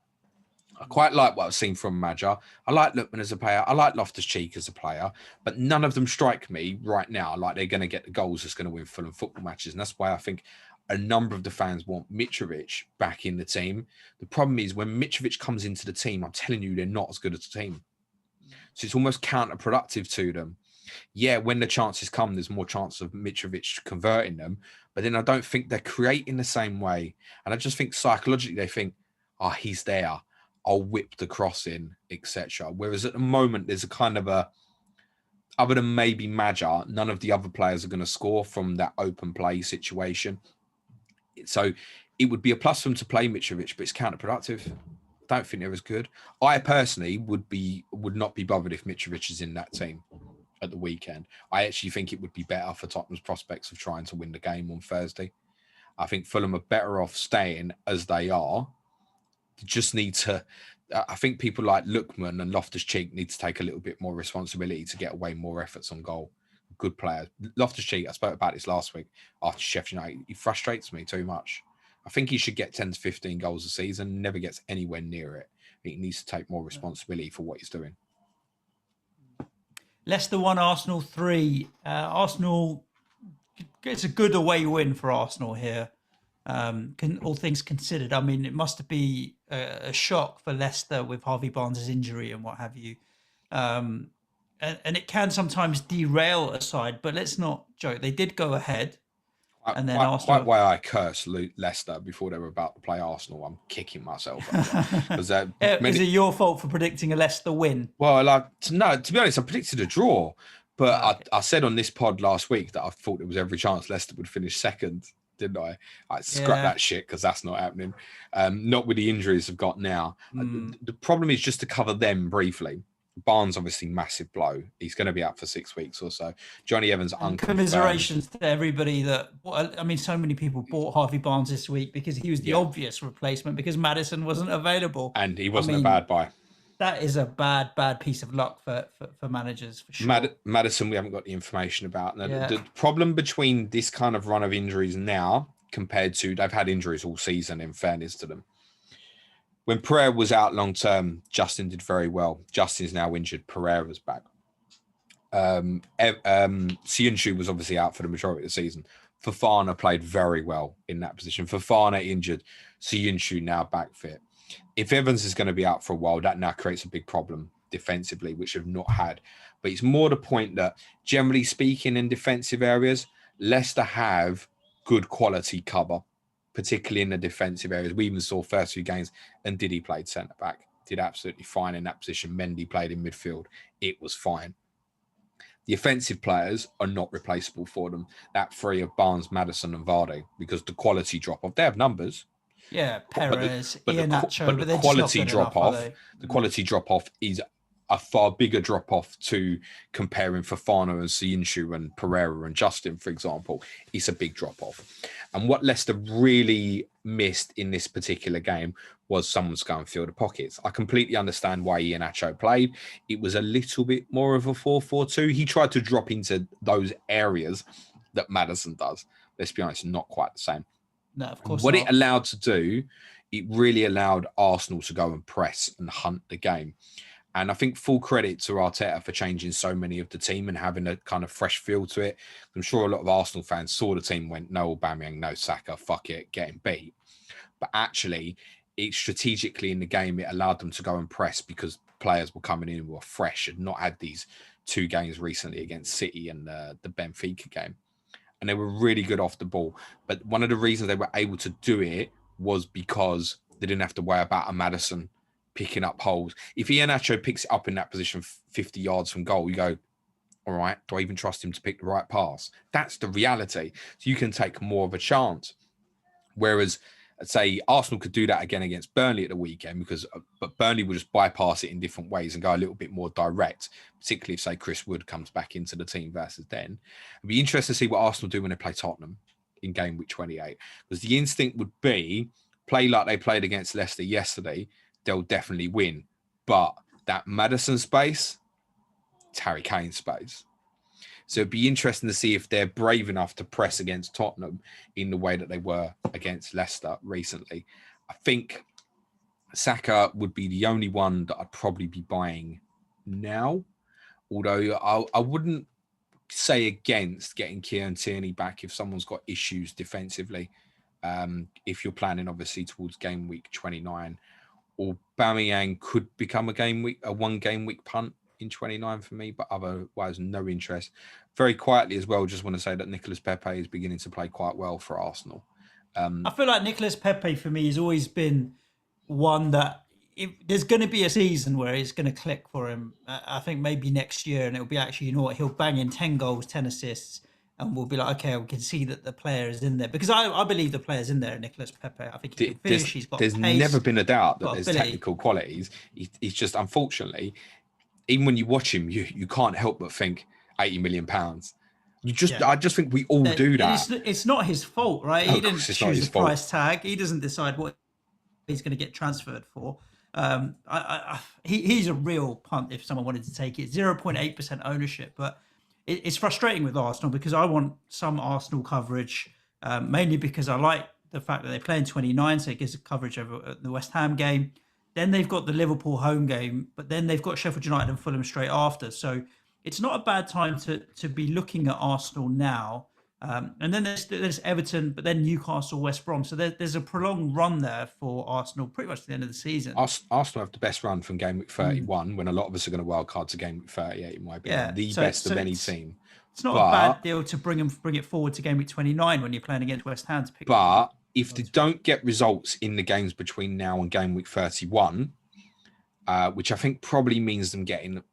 I quite like what I've seen from Maja. I like Lookman as a player. I like Loftus-Cheek as a player. But none of them strike me right now like they're going to get the goals that's going to win Fulham football matches. And that's why I think a number of the fans want Mitrovic back in the team. The problem is when Mitrovic comes into the team, I'm telling you, they're not as good as a team. So it's almost counterproductive to them. Yeah, when the chances come, there's more chance of Mitrovic converting them. But then I don't think they're creating the same way. And I just think psychologically they think, oh, he's there. I'll whip the cross in, etc. Whereas at the moment, there's a kind of a, other than maybe Maja, none of the other players are going to score from that open play situation. So it would be a plus for them to play Mitrovic, but it's counterproductive. I don't think they're as good. I personally would not be bothered if Mitrovic is in that team at the weekend. I actually think it would be better for Tottenham's prospects of trying to win the game on Thursday. I think Fulham are better off staying as they are. Just need to, I think people like Lookman and Loftus-Cheek need to take a little bit more responsibility to get away more efforts on goal. Good player. Loftus-Cheek, I spoke about this last week after Sheffield United. He frustrates me too much. I think he should get 10 to 15 goals a season, never gets anywhere near it. He needs to take more responsibility for what he's doing. Leicester 1, Arsenal 3. Arsenal, it's a good away win for Arsenal here. All things considered, I mean, it must be a shock for Leicester with Harvey Barnes' injury and what have you. And it can sometimes derail a side, but let's not joke. They did go ahead. And then Arsenal... Quite why I cursed Leicester before they were about to play Arsenal. I'm kicking myself. Is it your fault for predicting a Leicester win? Well, no, to be honest, I predicted a draw. But okay. I said on this pod last week that I thought there was every chance Leicester would finish second. Didn't I? I scrap that shit because that's not happening. Not with the injuries they've got now. The problem is, just to cover them briefly, Barnes obviously massive blow. He's going to be out for 6 weeks or so. Johnny Evans unconfirmed. Commiserations to everybody that, I mean, so many people bought Harvey Barnes this week because he was the obvious replacement because Maddison wasn't available. And he wasn't a bad buy. That is a bad piece of luck for managers, for sure. Maddison, we haven't got the information about. Now, the problem between this kind of run of injuries now compared to, they've had injuries all season, in fairness to them. When Pereira was out long-term, Justin did very well. Justin's now injured. Pereira's back. Siunshu was obviously out for the majority of the season. Fofana played very well in that position. Fofana injured, Siunshu now back fit. If Evans is going to be out for a while, that now creates a big problem defensively, which we've not had. But it's more the point that, generally speaking, in defensive areas, Leicester have good quality cover, particularly in the defensive areas. We even saw first few games, and Diddy played centre-back. Did absolutely fine in that position. Mendy played in midfield. It was fine. The offensive players are not replaceable for them. That three of Barnes, Maddison and Vardy, because the quality drop-off, they have numbers. Yeah, Perez, But Iheanacho, the quality drop-off, the Mm. quality drop-off is a far bigger drop-off to comparing Fofana and Siunshu and Pereira and Justin, for example. It's a big drop-off. And what Leicester really missed in this particular game was someone's going to fill the pockets. I completely understand why Iheanacho played. It was a little bit more of a 4-4-2. He tried to drop into those areas that Maddison does. Let's be honest, not quite the same. No, of course what not. it allowed to do, it really allowed Arsenal to go and press and hunt the game. And I think full credit to Arteta for changing so many of the team and having a kind of fresh feel to it. I'm sure a lot of Arsenal fans saw the team, went, no Aubameyang, no Saka, fuck it, getting beat. But actually, it strategically in the game, it allowed them to go and press because players were coming in who were fresh and not had these two games recently against City and the Benfica game. And they were really good off the ball. But one of the reasons they were able to do it was because they didn't have to worry about a Maddison picking up holes. If Iheanacho picks it up in that position 50 yards from goal, you go, all right, do I even trust him to pick the right pass? That's the reality. So you can take more of a chance. Whereas, I'd say Arsenal could do that again against Burnley at the weekend but Burnley will just bypass it in different ways and go a little bit more direct, particularly if, say, Chris Wood comes back into the team versus then. It'd be interesting to see what Arsenal do when they play Tottenham in game week 28, because the instinct would be play like they played against Leicester yesterday. They'll definitely win. But that Maddison space, it's Harry Kane space. So it'd be interesting to see if they're brave enough to press against Tottenham in the way that they were against Leicester recently. I think Saka would be the only one that I'd probably be buying now. Although I wouldn't say against getting Kieran Tierney back if someone's got issues defensively. If you're planning, obviously, towards game week 29. Or Aubameyang could become a one game week punt in 29 for me, but otherwise no interest. Very quietly as well, just want to say that Nicolas Pepe is beginning to play quite well for Arsenal. I feel like Nicolas Pepe for me has always been one that there's going to be a season where it's going to click for him. I think maybe next year, and it'll be actually, you know what, he'll bang in 10 goals, 10 assists, and we'll be like, okay, we can see that the player is in there. Because I believe the player's in there, Nicolas Pepe. I think he can finish, he's got There's pace, never been a doubt that there's ability. technical qualities. He's just, unfortunately, even when you watch him, you can't help but think £80 million. I just think we all do that. It's not his fault, right? No, he didn't choose the fault. price tag. He doesn't decide what he's going to get transferred for. He's a real punt if someone wanted to take it. 0.8% ownership, but it's frustrating with Arsenal because I want some Arsenal coverage, mainly because I like the fact that they play in 29, so it gives coverage over the West Ham game. Then they've got the Liverpool home game, but then they've got Sheffield United and Fulham straight after. So it's not a bad time to be looking at Arsenal now. And then there's Everton, but then Newcastle, West Brom. So there's a prolonged run there for Arsenal, pretty much to the end of the season. Arsenal have the best run from game week 31, when a lot of us are going to wild card to game week 38, in my opinion. The best of any team. It's not a bad deal to bring it forward to game week 29 when you're playing against West Ham to pick. But if they don't get results in the games between now and game week 31, which I think probably means them getting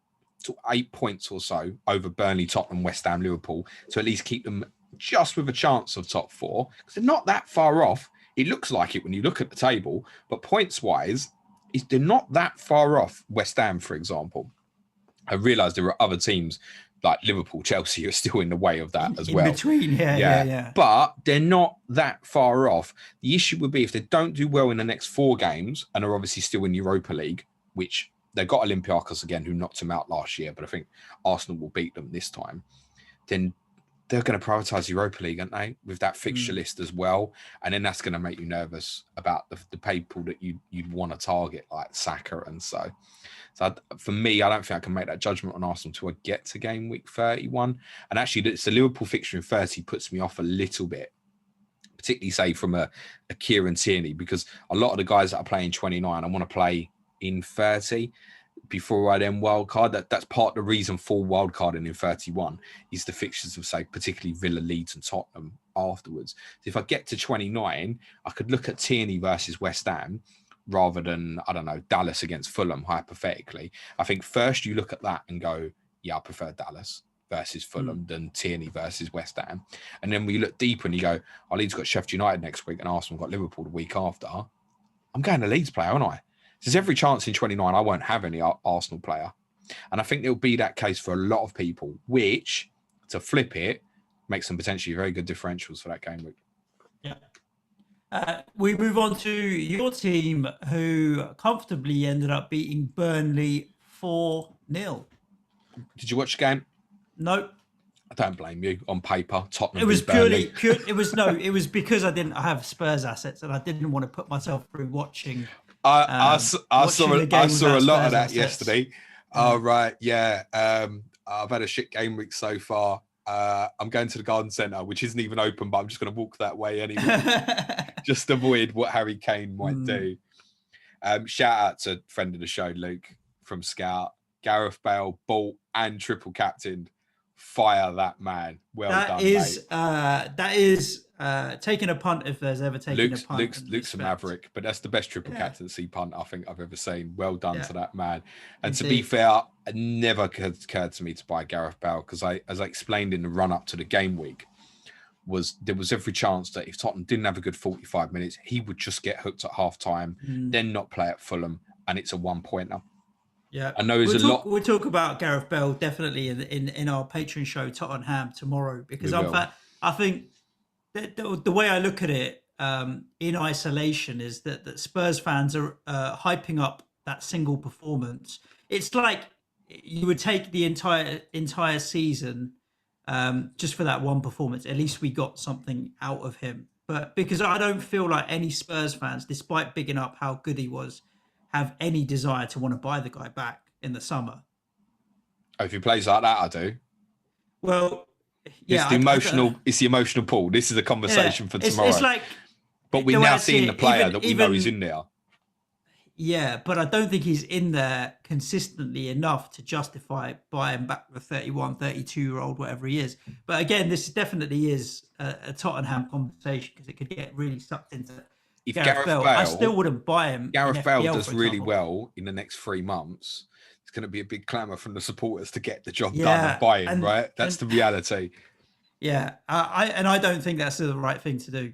to 8 points or so over Burnley, Tottenham, West Ham, Liverpool, to at least keep them just with a chance of top four, because they're not that far off. It looks like it when you look at the table, but points-wise, they're not that far off West Ham, for example. I realised there are other teams like Liverpool, Chelsea, who are still in the way of that as well. In between, yeah. But they're not that far off. The issue would be if they don't do well in the next 4 games and are obviously still in Europa League, which they've got Olympiacos again, who knocked them out last year, but I think Arsenal will beat them this time. Then they're going to prioritise Europa League, aren't they? With that fixture list as well. And then that's going to make you nervous about the people that you'd want to target, like Saka and so. So for me, I don't think I can make that judgment on Arsenal until I get to game week 31. And actually, it's the Liverpool fixture in 30 puts me off a little bit, particularly say from a Kieran Tierney, because a lot of the guys that are playing 29, I want to play in 30 before I then wildcard. That's part of the reason for wildcarding in 31 is the fixtures of, say, particularly Villa, Leeds and Tottenham afterwards. So if I get to 29, I could look at Tierney versus West Ham rather than, I don't know, Dallas against Fulham, hypothetically. I think first you look at that and go, yeah, I prefer Dallas versus Fulham than Tierney versus West Ham. And then we look deeper and you go, oh, Leeds got Sheffield United next week and Arsenal got Liverpool the week after. I'm going to Leeds player, aren't I? There's every chance in 29 I won't have any Arsenal player. And I think there'll be that case for a lot of people, which, to flip it, makes some potentially very good differentials for that game week. Yeah. We move on to your team, who comfortably ended up beating Burnley 4-0. Did you watch the game? No. I don't blame you. On paper, Tottenham. It was purely. It was because I didn't have Spurs assets and I didn't want to put myself through watching. I saw a lot of that yesterday. Oh, right. Yeah. I've had a shit game week so far. I'm going to the garden centre, which isn't even open, but I'm just going to walk that way anyway. Just avoid what Harry Kane might do. Shout out to friend of the show, Luke from Scout. Gareth Bale, bought and triple captained. Fire that man. Well done, mate. That is taking a punt if there's ever taken a punt. Luke's a maverick, but that's the best triple captaincy punt I think I've ever seen. Well done to that man. And to be fair, it never occurred to me to buy Gareth Bale because as I explained in the run up to the game week, there was every chance that if Tottenham didn't have a good 45 minutes, he would just get hooked at half time, then not play at Fulham, and it's a 1-pointer. Yeah, I know there's a lot. We'll talk about Gareth Bale definitely in our Patreon show Tottenham tomorrow, because I think the way I look at it in isolation is that Spurs fans are hyping up that single performance. It's like you would take the entire season just for that one performance. At least we got something out of him. But because I don't feel like any Spurs fans, despite bigging up how good he was, have any desire to want to buy the guy back in the summer. If he plays like that, I do. Well, yeah, it's the emotional pull. This is a conversation for tomorrow. It's like, but we're now seeing the player that we know is in there. Yeah, but I don't think he's in there consistently enough to justify buying back the 31, 32-year-old, whatever he is. But again, this definitely is a Tottenham conversation because it could get really sucked into if Gareth Bale. I still wouldn't buy him. Gareth Bale does really well in the next 3 months. It's going to be a big clamour from the supporters to get the job done and buy him, right? That's the reality. Yeah, I don't think that's the right thing to do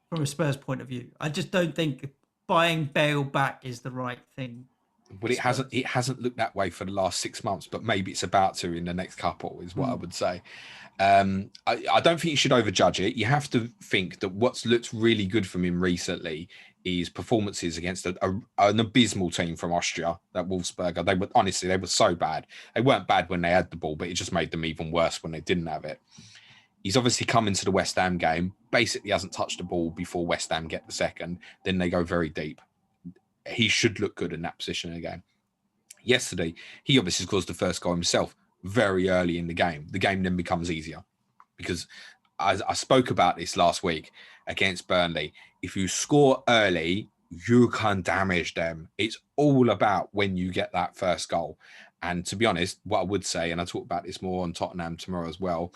from a Spurs point of view. I just don't think buying Bale back is the right thing. But it hasn't looked that way for the last 6 months, but maybe it's about to in the next couple, is what I would say. I don't think you should overjudge it. You have to think that what's looked really good from him recently is performances against an abysmal team from Austria, that Wolfsburger. They were so bad. They weren't bad when they had the ball, but it just made them even worse when they didn't have it. He's obviously come into the West Ham game, basically hasn't touched the ball before West Ham get the second. Then they go very deep. He should look good in that position again. Yesterday, he obviously scores the first goal himself very early in the game. The game then becomes easier because I spoke about this last week against Burnley. If you score early, you can damage them. It's all about when you get that first goal. And to be honest, what I would say, and I talk about this more on Tottenham tomorrow as well,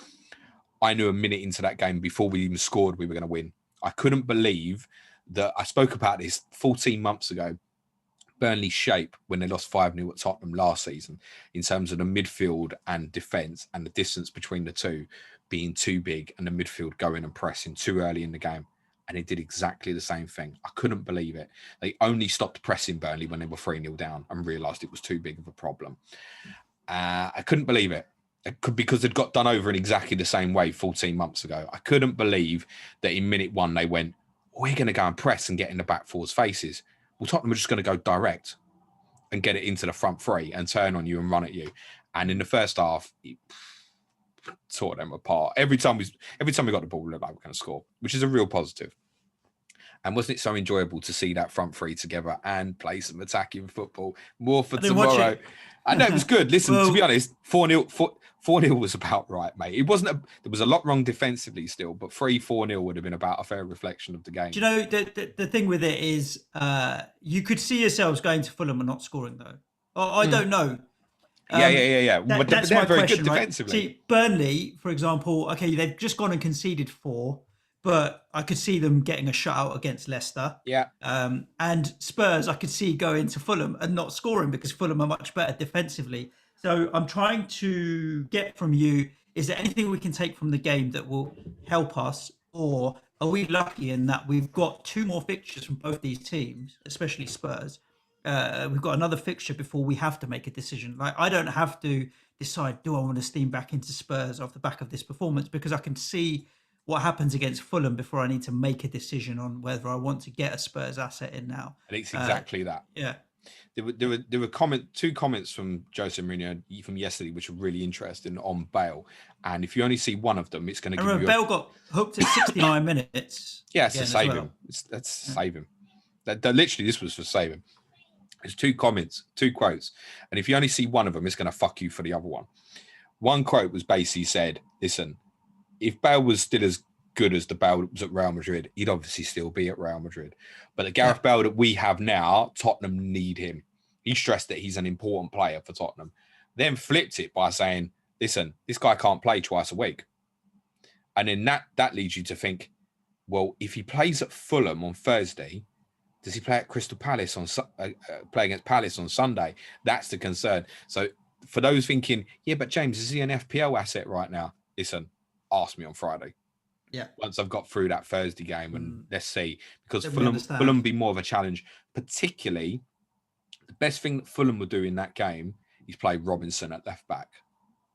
I knew a minute into that game before we even scored, we were going to win. I couldn't believe that I spoke about this 14 months ago. Burnley's shape when they lost 5-0 at Tottenham last season in terms of the midfield and defence and the distance between the two being too big and the midfield going and pressing too early in the game. And it did exactly the same thing. I couldn't believe it. They only stopped pressing Burnley when they were 3-0 down and realised it was too big of a problem. I couldn't believe it. Because they'd got done over in exactly the same way 14 months ago. I couldn't believe that in minute 1 they went, we're going to go and press and get in the back four's faces. Well, Tottenham were just going to go direct and get it into the front three and turn on you and run at you. And in the first half, tore them apart. Every time we got the ball, we looked like we were going to score, which is a real positive. And wasn't it so enjoyable to see that front three together and play some attacking football? More for tomorrow. I know it was good. Listen, to be honest, 4-0 was about right, mate. It wasn't. There was a lot wrong defensively still, but 3-4-0 would have been about a fair reflection of the game. Do you know the thing with it is you could see yourselves going to Fulham and not scoring though. I don't know. Yeah. But that's they're my very question, good defensively. Right? See, Burnley, for example, okay, they've just gone and conceded 4, but I could see them getting a shutout against Leicester. Yeah. And Spurs, I could see going to Fulham and not scoring because Fulham are much better defensively. So I'm trying to get from you, is there anything we can take from the game that will help us? Or are we lucky in that we've got 2 more fixtures from both these teams, especially Spurs? We've got another fixture before we have to make a decision. Like, I don't have to decide, do I want to steam back into Spurs off the back of this performance? Because I can see what happens against Fulham before I need to make a decision on whether I want to get a Spurs asset in now. And it's exactly that. Yeah. There were 2 comments from Jose Mourinho from yesterday, which were really interesting on Bale. And if you only see one of them, it's going to give you. Bale got hooked at 69 minutes. Yeah, it's to save him. That's save him. That literally, this was for save him. There's 2 comments, 2 quotes, and if you only see one of them, it's going to fuck you for the other one. One quote was basically said, "Listen, if Bale was still as good as the Bale that was at Real Madrid, he'd obviously still be at Real Madrid. But the Gareth Bale that we have now, Tottenham need him." He stressed that he's an important player for Tottenham. Then flipped it by saying, "Listen, this guy can't play twice a week." And then that leads you to think, well, if he plays at Fulham on Thursday, does he play at Crystal Palace play against Palace on Sunday? That's the concern. So for those thinking, yeah, but James, is he an FPL asset right now? Listen, ask me on Friday. Yeah. Once I've got through that Thursday game, and let's see, because Fulham be more of a challenge. Particularly, the best thing that Fulham will do in that game is play Robinson at left back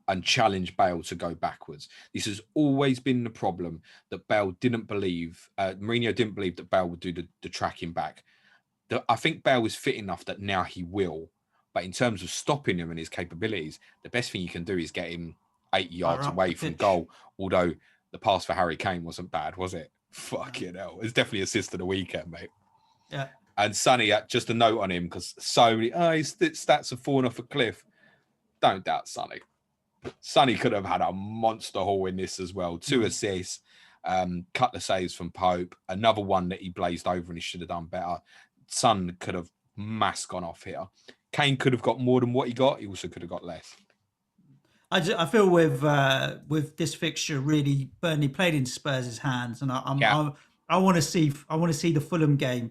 and challenge Bale to go backwards. This has always been the problem, that Bale didn't believe, Mourinho didn't believe that Bale would do the tracking back. I think Bale is fit enough that now he will. But in terms of stopping him and his capabilities, the best thing you can do is get him 80 yards away from goal. Although the pass for Harry Kane wasn't bad, was it? Fucking hell. It's definitely assist of the weekend, mate. Yeah. And Sonny, just a note on him, because so many, his stats have fallen off a cliff. Don't doubt Sonny. Sonny could have had a monster haul in this as well. 2 assists, couple of saves from Pope, another one that he blazed over and he should have done better. Son could have gone off here. Kane could have got more than what he got. He also could have got less. I feel with this fixture, really, Burnley played into Spurs' hands, and I want to see the Fulham game.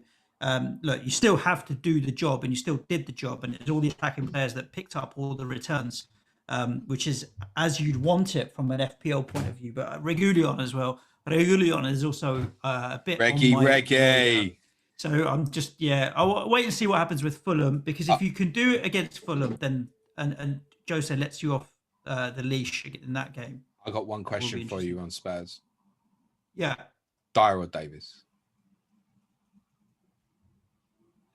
Look, you still have to do the job, and you still did the job, and it's all the attacking players that picked up all the returns, which is as you'd want it from an FPL point of view. But Reguilon as well. Reguilon is also a bit Reggie. So I'm just I'll wait and see what happens with Fulham, because if you can do it against Fulham, then and Jose lets you off the leash in that game. I got one question for you on Spurs. Yeah. Dyer or Davis?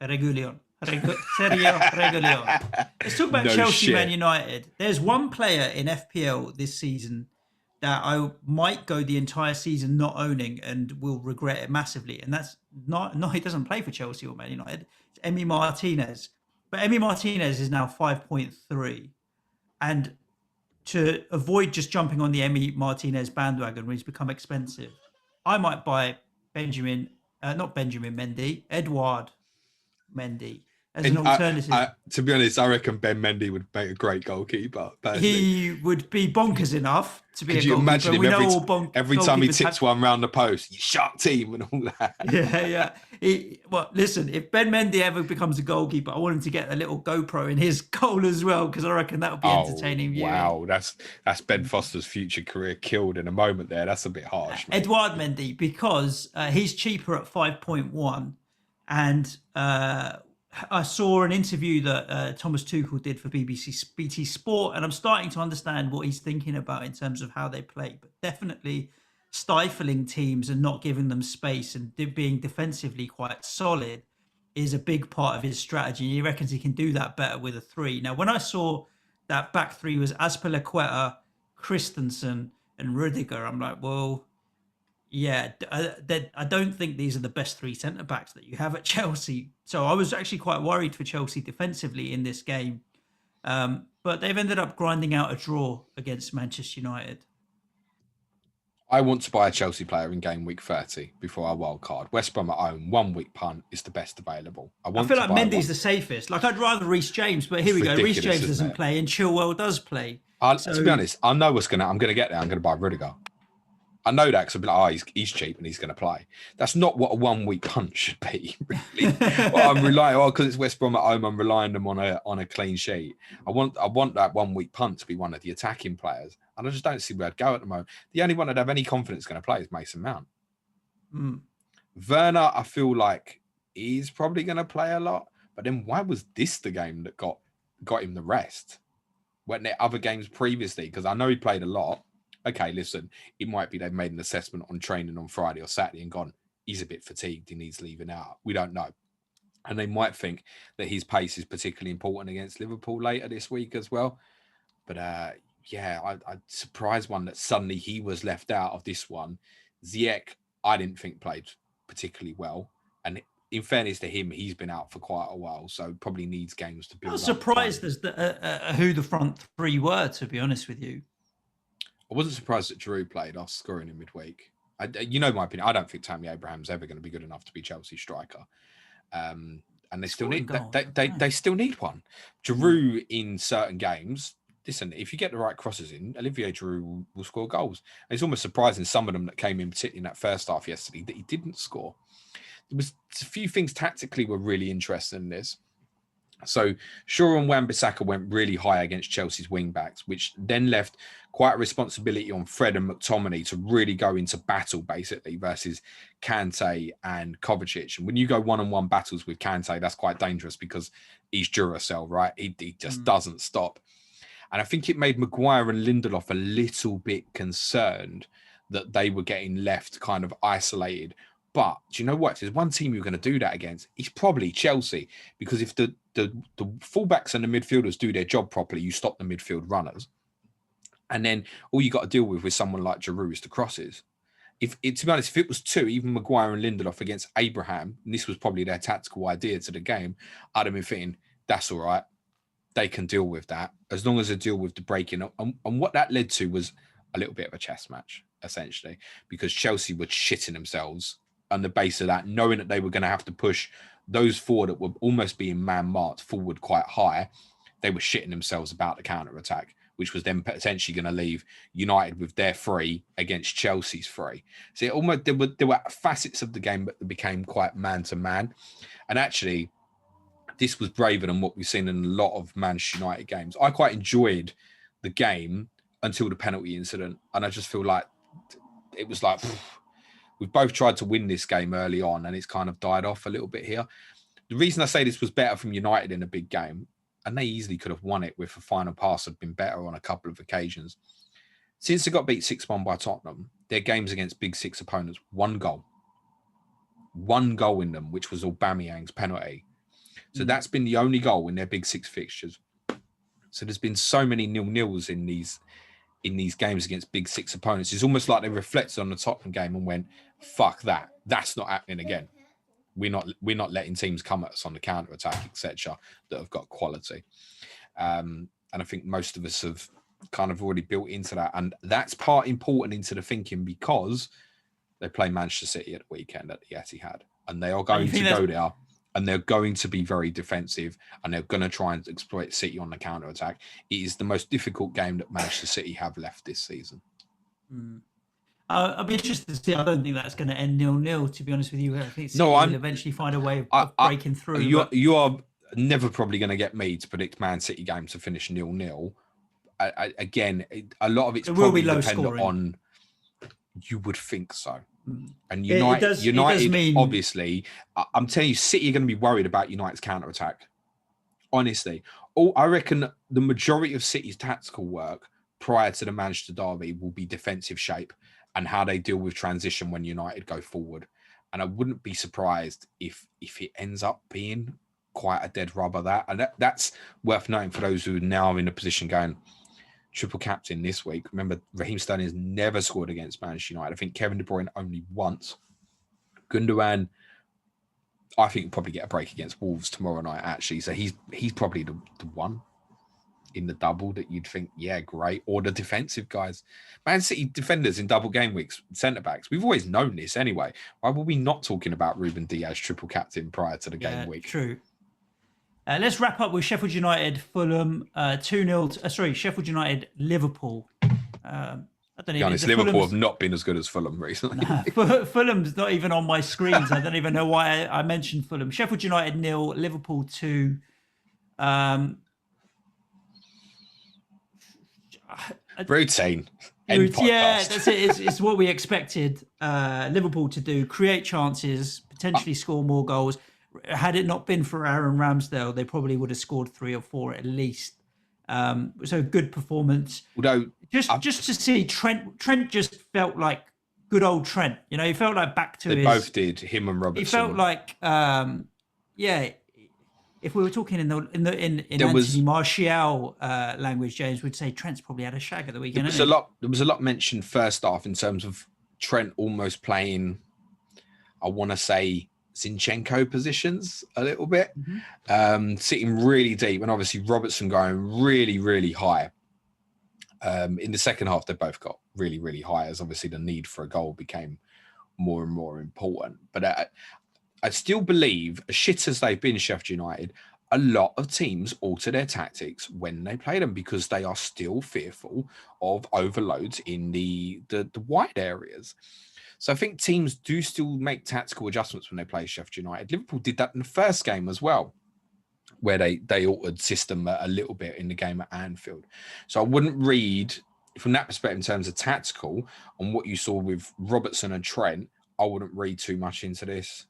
Reguilon. Sergio Reguilon. Let's talk about Chelsea, Man United. There's one player in FPL this season that I might go the entire season not owning and will regret it massively. And that's not he doesn't play for Chelsea or Man United. It's Emi Martinez. But Emi Martinez is now 5.3. And to avoid just jumping on the Emi Martinez bandwagon when he's become expensive, I might buy Edouard Mendy as an alternative. To be honest, I reckon Ben Mendy would make a great goalkeeper. Personally. He would be bonkers enough to be a goalkeeper. Could you imagine him every time he tips one round the post, you shark team and all that? Yeah. Listen, if Ben Mendy ever becomes a goalkeeper, I want him to get a little GoPro in his goal as well, because I reckon that would be entertaining. Wow, that's Ben Foster's future career killed in a moment there. That's a bit harsh. Edouard Mendy, because he's cheaper at 5.1, and I saw an interview that Thomas Tuchel did for BT Sport, and I'm starting to understand what he's thinking about in terms of how they play. But definitely stifling teams and not giving them space and being defensively quite solid is a big part of his strategy. He reckons he can do that better with a 3. Now, when I saw that back 3 was Azpilicueta, Christensen and Rudiger, I'm like, well, yeah, I don't think these are the best three centre backs that you have at Chelsea. So I was actually quite worried for Chelsea defensively in this game. But they've ended up grinding out a draw against Manchester United. I want to buy a Chelsea player in game week 30 before our wild card. West Brom at home, 1 week punt is the best available. I feel like Mendy's the safest. Like, I'd rather Reece James, but here we go. Reece James doesn't play and Chilwell does play. To be honest, I know I'm going to get there. I'm going to buy Rudiger. I know that because I'll be like, oh, he's cheap and he's going to play. That's not what a 1 week punt should be, really. Well, I'm relying, because it's West Brom at home, I'm relying them on a clean sheet. I want that 1 week punt to be one of the attacking players. And I just don't see where I'd go at the moment. The only one I'd have any confidence going to play is Mason Mount. Werner, I feel like he's probably going to play a lot. But then why was this the game that got him the rest? Weren't there other games previously? Because I know he played a lot. Okay, listen, it might be they've made an assessment on training on Friday or Saturday and gone, he's a bit fatigued, he needs leaving out. We don't know. And they might think that his pace is particularly important against Liverpool later this week as well. But I'm surprised one that suddenly he was left out of this one. Ziyech, I didn't think played particularly well. And in fairness to him, he's been out for quite a while, so probably needs games to build up. I was surprised as who the front three were, to be honest with you. I wasn't surprised that Giroud played after scoring in midweek. You know my opinion. I don't think Tammy Abraham's ever going to be good enough to be Chelsea striker. And they still need they still need one. Giroud in certain games. Listen, if you get the right crosses in, Olivier Giroud will score goals. And it's almost surprising some of them that came in, particularly in that first half yesterday, that he didn't score. There was a few things tactically were really interesting in this. So Shaw and Wan-Bissaka went really high against Chelsea's wing-backs, which then left quite a responsibility on Fred and McTominay to really go into battle, basically, versus Kante and Kovacic. And when you go one-on-one battles with Kante, that's quite dangerous because he's Duracell, right? He just doesn't stop. And I think it made Maguire and Lindelof a little bit concerned that they were getting left kind of isolated. But do you know what? If there's one team you're going to do that against, it's probably Chelsea. Because if the fullbacks and the midfielders do their job properly, you stop the midfield runners. And then all you got to deal with someone like Giroud is the crosses. To be honest, if it was two, even Maguire and Lindelof against Abraham, and this was probably their tactical idea to the game, I'd have been thinking, that's all right. They can deal with that as long as they deal with the breaking. And what that led to was a little bit of a chess match, essentially, because Chelsea were shitting themselves on the base of that, knowing that they were going to have to push those forward that were almost being man-marked forward quite high. They were shitting themselves about the counter-attack, which was then potentially going to leave United with their 3 against Chelsea's 3. So almost there were facets of the game that became quite man-to-man. And actually, this was braver than what we've seen in a lot of Manchester United games. I quite enjoyed the game until the penalty incident. And I just feel like it was like, we've both tried to win this game early on and it's kind of died off a little bit here. The reason I say this was better from United in a big game, and they easily could have won it with a final pass had been better on a couple of occasions. Since they got beat 6-1 by Tottenham, their games against Big Six opponents, 1 goal. 1 goal in them, which was Aubameyang's penalty. So that's been the only goal in their Big Six fixtures. So there's been so many 0-0s in these games against Big Six opponents. It's almost like they reflected on the Tottenham game and went, fuck that. That's not happening again. We're not letting teams come at us on the counter-attack, etc., that have got quality. And I think most of us have kind of already built into that. And that's part important into the thinking because they play Manchester City at the weekend at the Etihad. And they are going to go there. And they're going to be very defensive and they're going to try and exploit City on the counter-attack. It is the most difficult game that Manchester City have left this season. I'll be interested to see. I don't think that's going to end 0-0, to be honest with you. I think City will eventually find a way of breaking through. You are never probably going to get me to predict Man City games to finish 0-0. Again, a lot of it's probably dependent on, you would think so. And United obviously, I'm telling you, City are going to be worried about United's counter-attack. Honestly. I reckon the majority of City's tactical work prior to the Manchester derby will be defensive shape and how they deal with transition when United go forward. And I wouldn't be surprised if it ends up being quite a dead rubber that. And that's worth noting for those who are now in a position going, triple captain this week. Remember, Raheem Sterling has never scored against Manchester United. I think Kevin De Bruyne only once. Gundogan, I think, will probably get a break against Wolves tomorrow night, actually. So he's probably the one in the double that you'd think, yeah, great. Or the defensive guys. Man City defenders in double game weeks, centre-backs. We've always known this anyway. Why were we not talking about Ruben Diaz triple captain prior to the game week? True. Let's wrap up with Sheffield United, Fulham, 2-0. Sheffield United, Liverpool. I don't Be honest, Liverpool have not been as good as Fulham recently. Fulham's not even on my screens. I don't even know why I mentioned Fulham. Sheffield United 0, Liverpool 2. Routine. Yeah, that's it. It's what we expected Liverpool to do: create chances, potentially score more goals. Had it not been for Aaron Ramsdale, they probably would have scored 3 or 4 at least. So good performance. Although just to see Trent just felt like good old Trent. You know, he felt like back to they both did, him and Robertson. He felt like if we were talking in Anthony Martial language, James would say Trent's probably had a shag at the weekend. There was a lot mentioned first half in terms of Trent almost playing, I want to say, Zinchenko positions a little bit, sitting really deep, and obviously Robertson going really, really high. In the second half, they both got really, really high, as obviously the need for a goal became more and more important. But I still believe, as shit as they've been, Sheffield United, a lot of teams alter their tactics when they play them because they are still fearful of overloads in the wide areas. So I think teams do still make tactical adjustments when they play Sheffield United. Liverpool did that in the first game as well, where they altered system a little bit in the game at Anfield. So I wouldn't read, from that perspective, in terms of tactical, on what you saw with Robertson and Trent, I wouldn't read too much into this.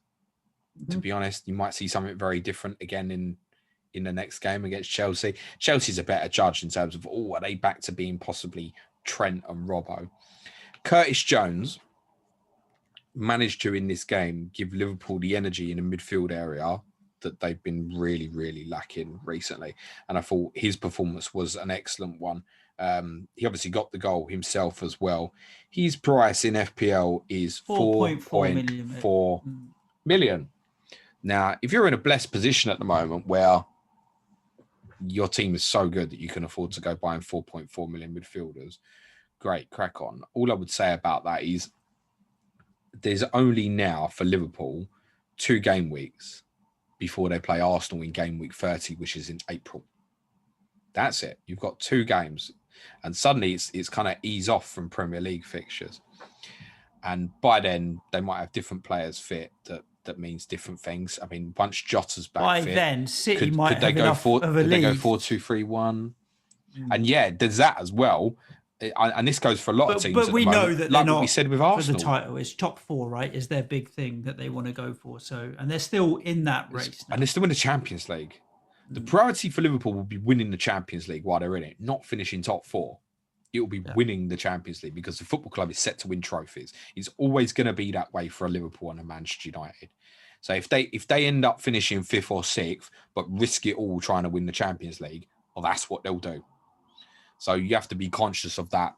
To be honest, you might see something very different again in the next game against Chelsea. Chelsea's a better judge in terms of, are they back to being possibly Trent and Robbo? Curtis Jones managed to, in this game, give Liverpool the energy in the midfield area that they've been really, really lacking recently. And I thought his performance was an excellent one. He obviously got the goal himself as well. His price in FPL is 4.4 million. Now, if you're in a blessed position at the moment where your team is so good that you can afford to go buying 4.4 million midfielders, great, crack on. All I would say about that is there's only now for Liverpool 2 game weeks before they play Arsenal in game week 30, which is in April. That's it. You've got 2 games. And suddenly it's kind of ease off from Premier League fixtures. And by then, they might have different players fit that means different things. I mean, once Jota's back by fit, then, City might they have go enough of a lead. They go 4-2-3-1. And yeah, there's that as well. And this goes for a lot of teams. But we know that like they're what we said with Arsenal. For the title, it's top 4, right? Is their big thing that they want to go for. So, and they're still in that race now. And they're still in the Champions League. The priority for Liverpool will be winning the Champions League while they're in it, not finishing top 4. It will be winning the Champions League because the football club is set to win trophies. It's always going to be that way for a Liverpool and a Manchester United. So if they end up finishing 5th or 6th, but risk it all trying to win the Champions League, well, that's what they'll do. So you have to be conscious of that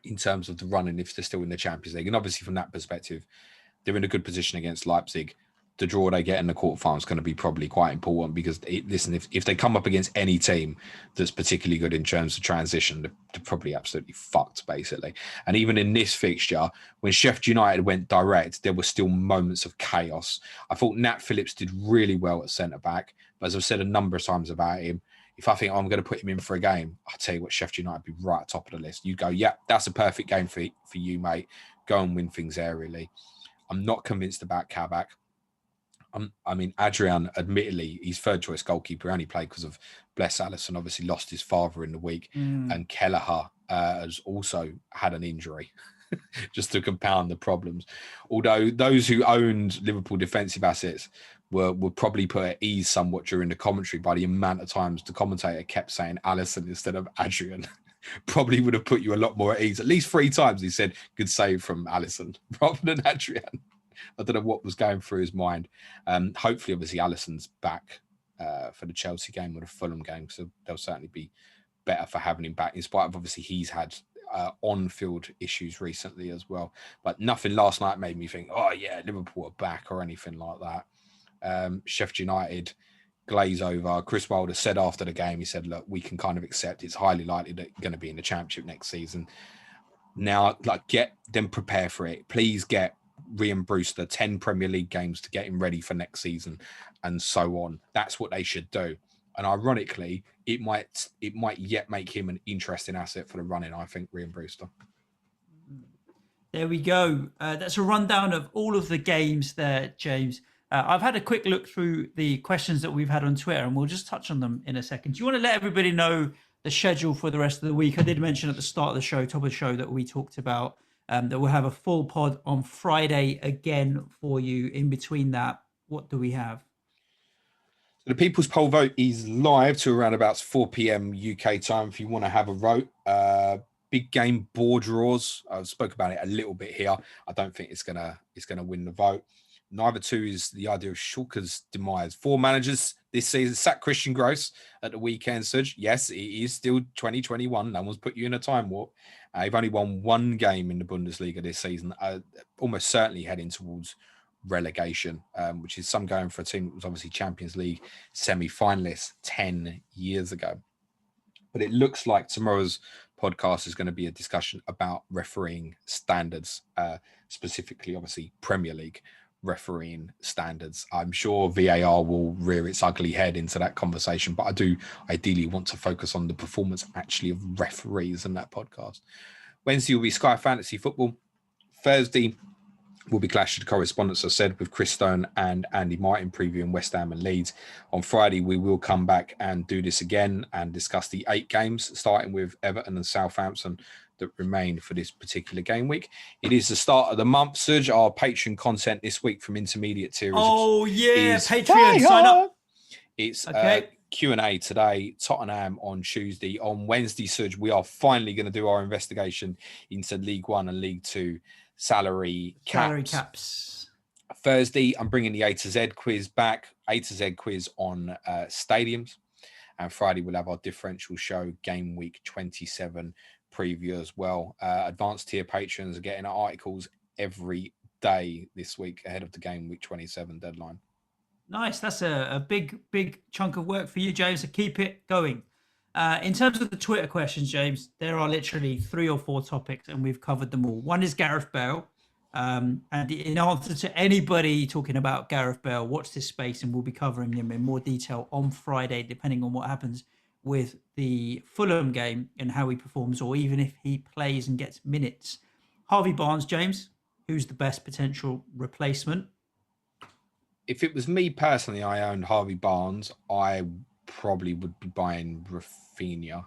in terms of the running if they're still in the Champions League. And obviously from that perspective, they're in a good position against Leipzig. The draw they get in the quarterfinals is going to be probably quite important because, if they come up against any team that's particularly good in terms of transition, they're probably absolutely fucked, basically. And even in this fixture, when Sheffield United went direct, there were still moments of chaos. I thought Nat Phillips did really well at centre-back, but as I've said a number of times about him, if I think I'm going to put him in for a game, I'll tell you what, Sheffield United would be right at top of the list. You go, yeah, that's a perfect game for you, mate. Go and win things aerially. I'm not convinced about Kabak. I mean, Adrian, admittedly, he's third choice goalkeeper, only played because of Bless Allison, obviously lost his father in the week. And Kelleher has also had an injury just to compound the problems. Although those who owned Liverpool defensive assets were probably put at ease somewhat during the commentary by the amount of times the commentator kept saying Allison instead of Adrian. Probably would have put you a lot more at ease. At least 3 times he said, good save from Allison rather than Adrian. I don't know what was going through his mind. Hopefully, obviously, Alisson's back for the Chelsea game or the Fulham game, so they'll certainly be better for having him back, in spite of obviously he's had on-field issues recently as well. But nothing last night made me think, oh yeah, Liverpool are back or anything like that. Sheffield United glaze over. Chris Wilder said after the game, he said, look, we can kind of accept it's highly likely that you're going to be in the Championship next season. Now, like, get them prepare for it. Please get Ryan Brewster 10 Premier League games to get him ready for next season and so on. That's what they should do. And ironically, it might yet make him an interesting asset for the running, I think, Ryan Brewster. There we go. That's a rundown of all of the games there, James. I've had a quick look through the questions that we've had on Twitter, and we'll just touch on them in a second. Do you want to let everybody know the schedule for the rest of the week? I did mention at the start of the show, top of the show, that we talked about that we'll have a full pod on Friday again for you. In between that, what do we have? So the People's Poll vote is live to around about 4 p.m. UK time if you want to have a vote. Big game board draws. I spoke about it a little bit here. I don't think it's gonna win the vote. Neither two is the idea of Schalke's demise. 4 managers this season sacked Christian Gross at the weekend, Suj. Yes, it is still 2021. No one's put you in a time warp. They've only won 1 game in the Bundesliga this season, almost certainly heading towards relegation, which is some going for a team that was obviously Champions League semi-finalists 10 years ago. But it looks like tomorrow's podcast is going to be a discussion about refereeing standards, specifically, obviously, Premier League refereeing standards. I'm sure VAR will rear its ugly head into that conversation, but I do ideally want to focus on the performance actually of referees in that podcast. Wednesday will be Sky Fantasy Football. Thursday will be Clash of the Correspondents, I said, with Chris Stone and Andy Martin previewing West Ham and Leeds. On Friday, we will come back and do this again and discuss the 8 games, starting with Everton and Southampton, that remain for this particular game week. It is the start of the month, Suj. Our Patreon content this week from Intermediate Tier is Patreon, sign up. It's Q&A today, Tottenham on Tuesday. On Wednesday, Suj, we are finally going to do our investigation into League One and League Two salary caps. Thursday, I'm bringing the A to Z quiz back, A to Z quiz on stadiums. And Friday, we'll have our differential show, Game Week 27 preview as well. Advanced tier patrons are getting articles every day this week ahead of the Game Week 27 deadline. Nice. That's a big chunk of work for you, James. So keep it going. In terms of the Twitter questions, James, there are literally 3 or 4 topics, and we've covered them all. One is Gareth Bale. And in answer to anybody talking about Gareth Bale, watch this space, and we'll be covering him in more detail on Friday, depending on what happens with the Fulham game and how he performs, or even if he plays and gets minutes. Harvey Barnes, James, who's the best potential replacement? If it was me personally, I owned Harvey Barnes, I probably would be buying Rafinha.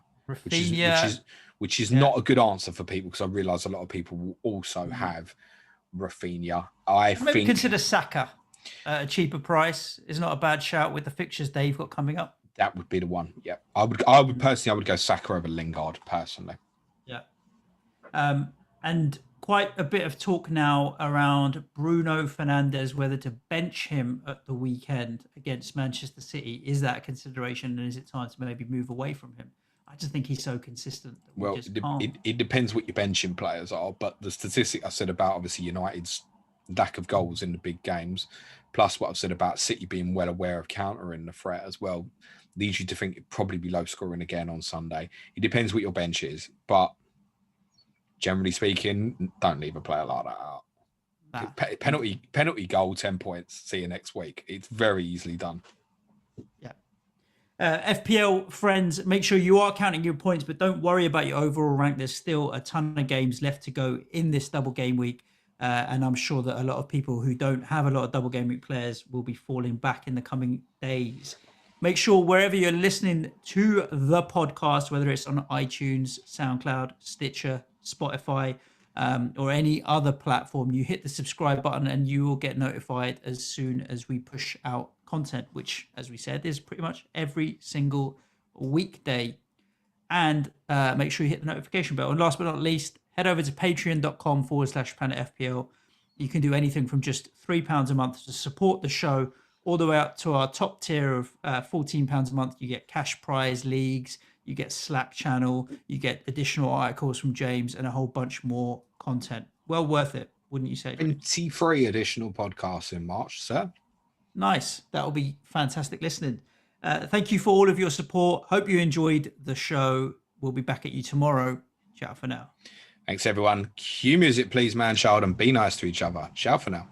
Which is not a good answer for people, because I realise a lot of people will also have Rafinha. I think consider Saka at a cheaper price is not a bad shout with the fixtures they've got coming up. That would be the one. Yeah, I would personally, I would go Saka over Lingard personally. Yeah, and quite a bit of talk now around Bruno Fernandez, whether to bench him at the weekend against Manchester City. Is that a consideration, and is it time to maybe move away from him? I just think he's so consistent. Well, it depends what your benching players are, but the statistic I said about obviously United's lack of goals in the big games, plus what I've said about City being well aware of countering the threat as well, leads you to think it'd probably be low scoring again on Sunday. It depends what your bench is, but generally speaking, don't leave a player like that out. Penalty goal, 10 points. See you next week. It's very easily done. Yeah. FPL friends, make sure you are counting your points, but don't worry about your overall rank. There's still a ton of games left to go in this double game week. And I'm sure that a lot of people who don't have a lot of double game week players will be falling back in the coming days. Make sure wherever you're listening to the podcast, whether it's on iTunes, SoundCloud, Stitcher, Spotify, or any other platform, you hit the subscribe button and you will get notified as soon as we push out content, which, as we said, is pretty much every single weekday. And make sure you hit the notification bell. And last but not least, head over to patreon.com/planetfpl. You can do anything from just £3 a month to support the show, all the way up to our top tier of £14 a month. You get cash prize leagues. you get Slack channel, you get additional articles from James, and a whole bunch more content. Well worth it, wouldn't you say, James? 23 additional podcasts in March, sir. Nice. That'll be fantastic listening. Thank you for all of your support. Hope you enjoyed the show. We'll be back at you tomorrow. Ciao for now. Thanks, everyone. Cue music, please, man, child, and be nice to each other. Ciao for now.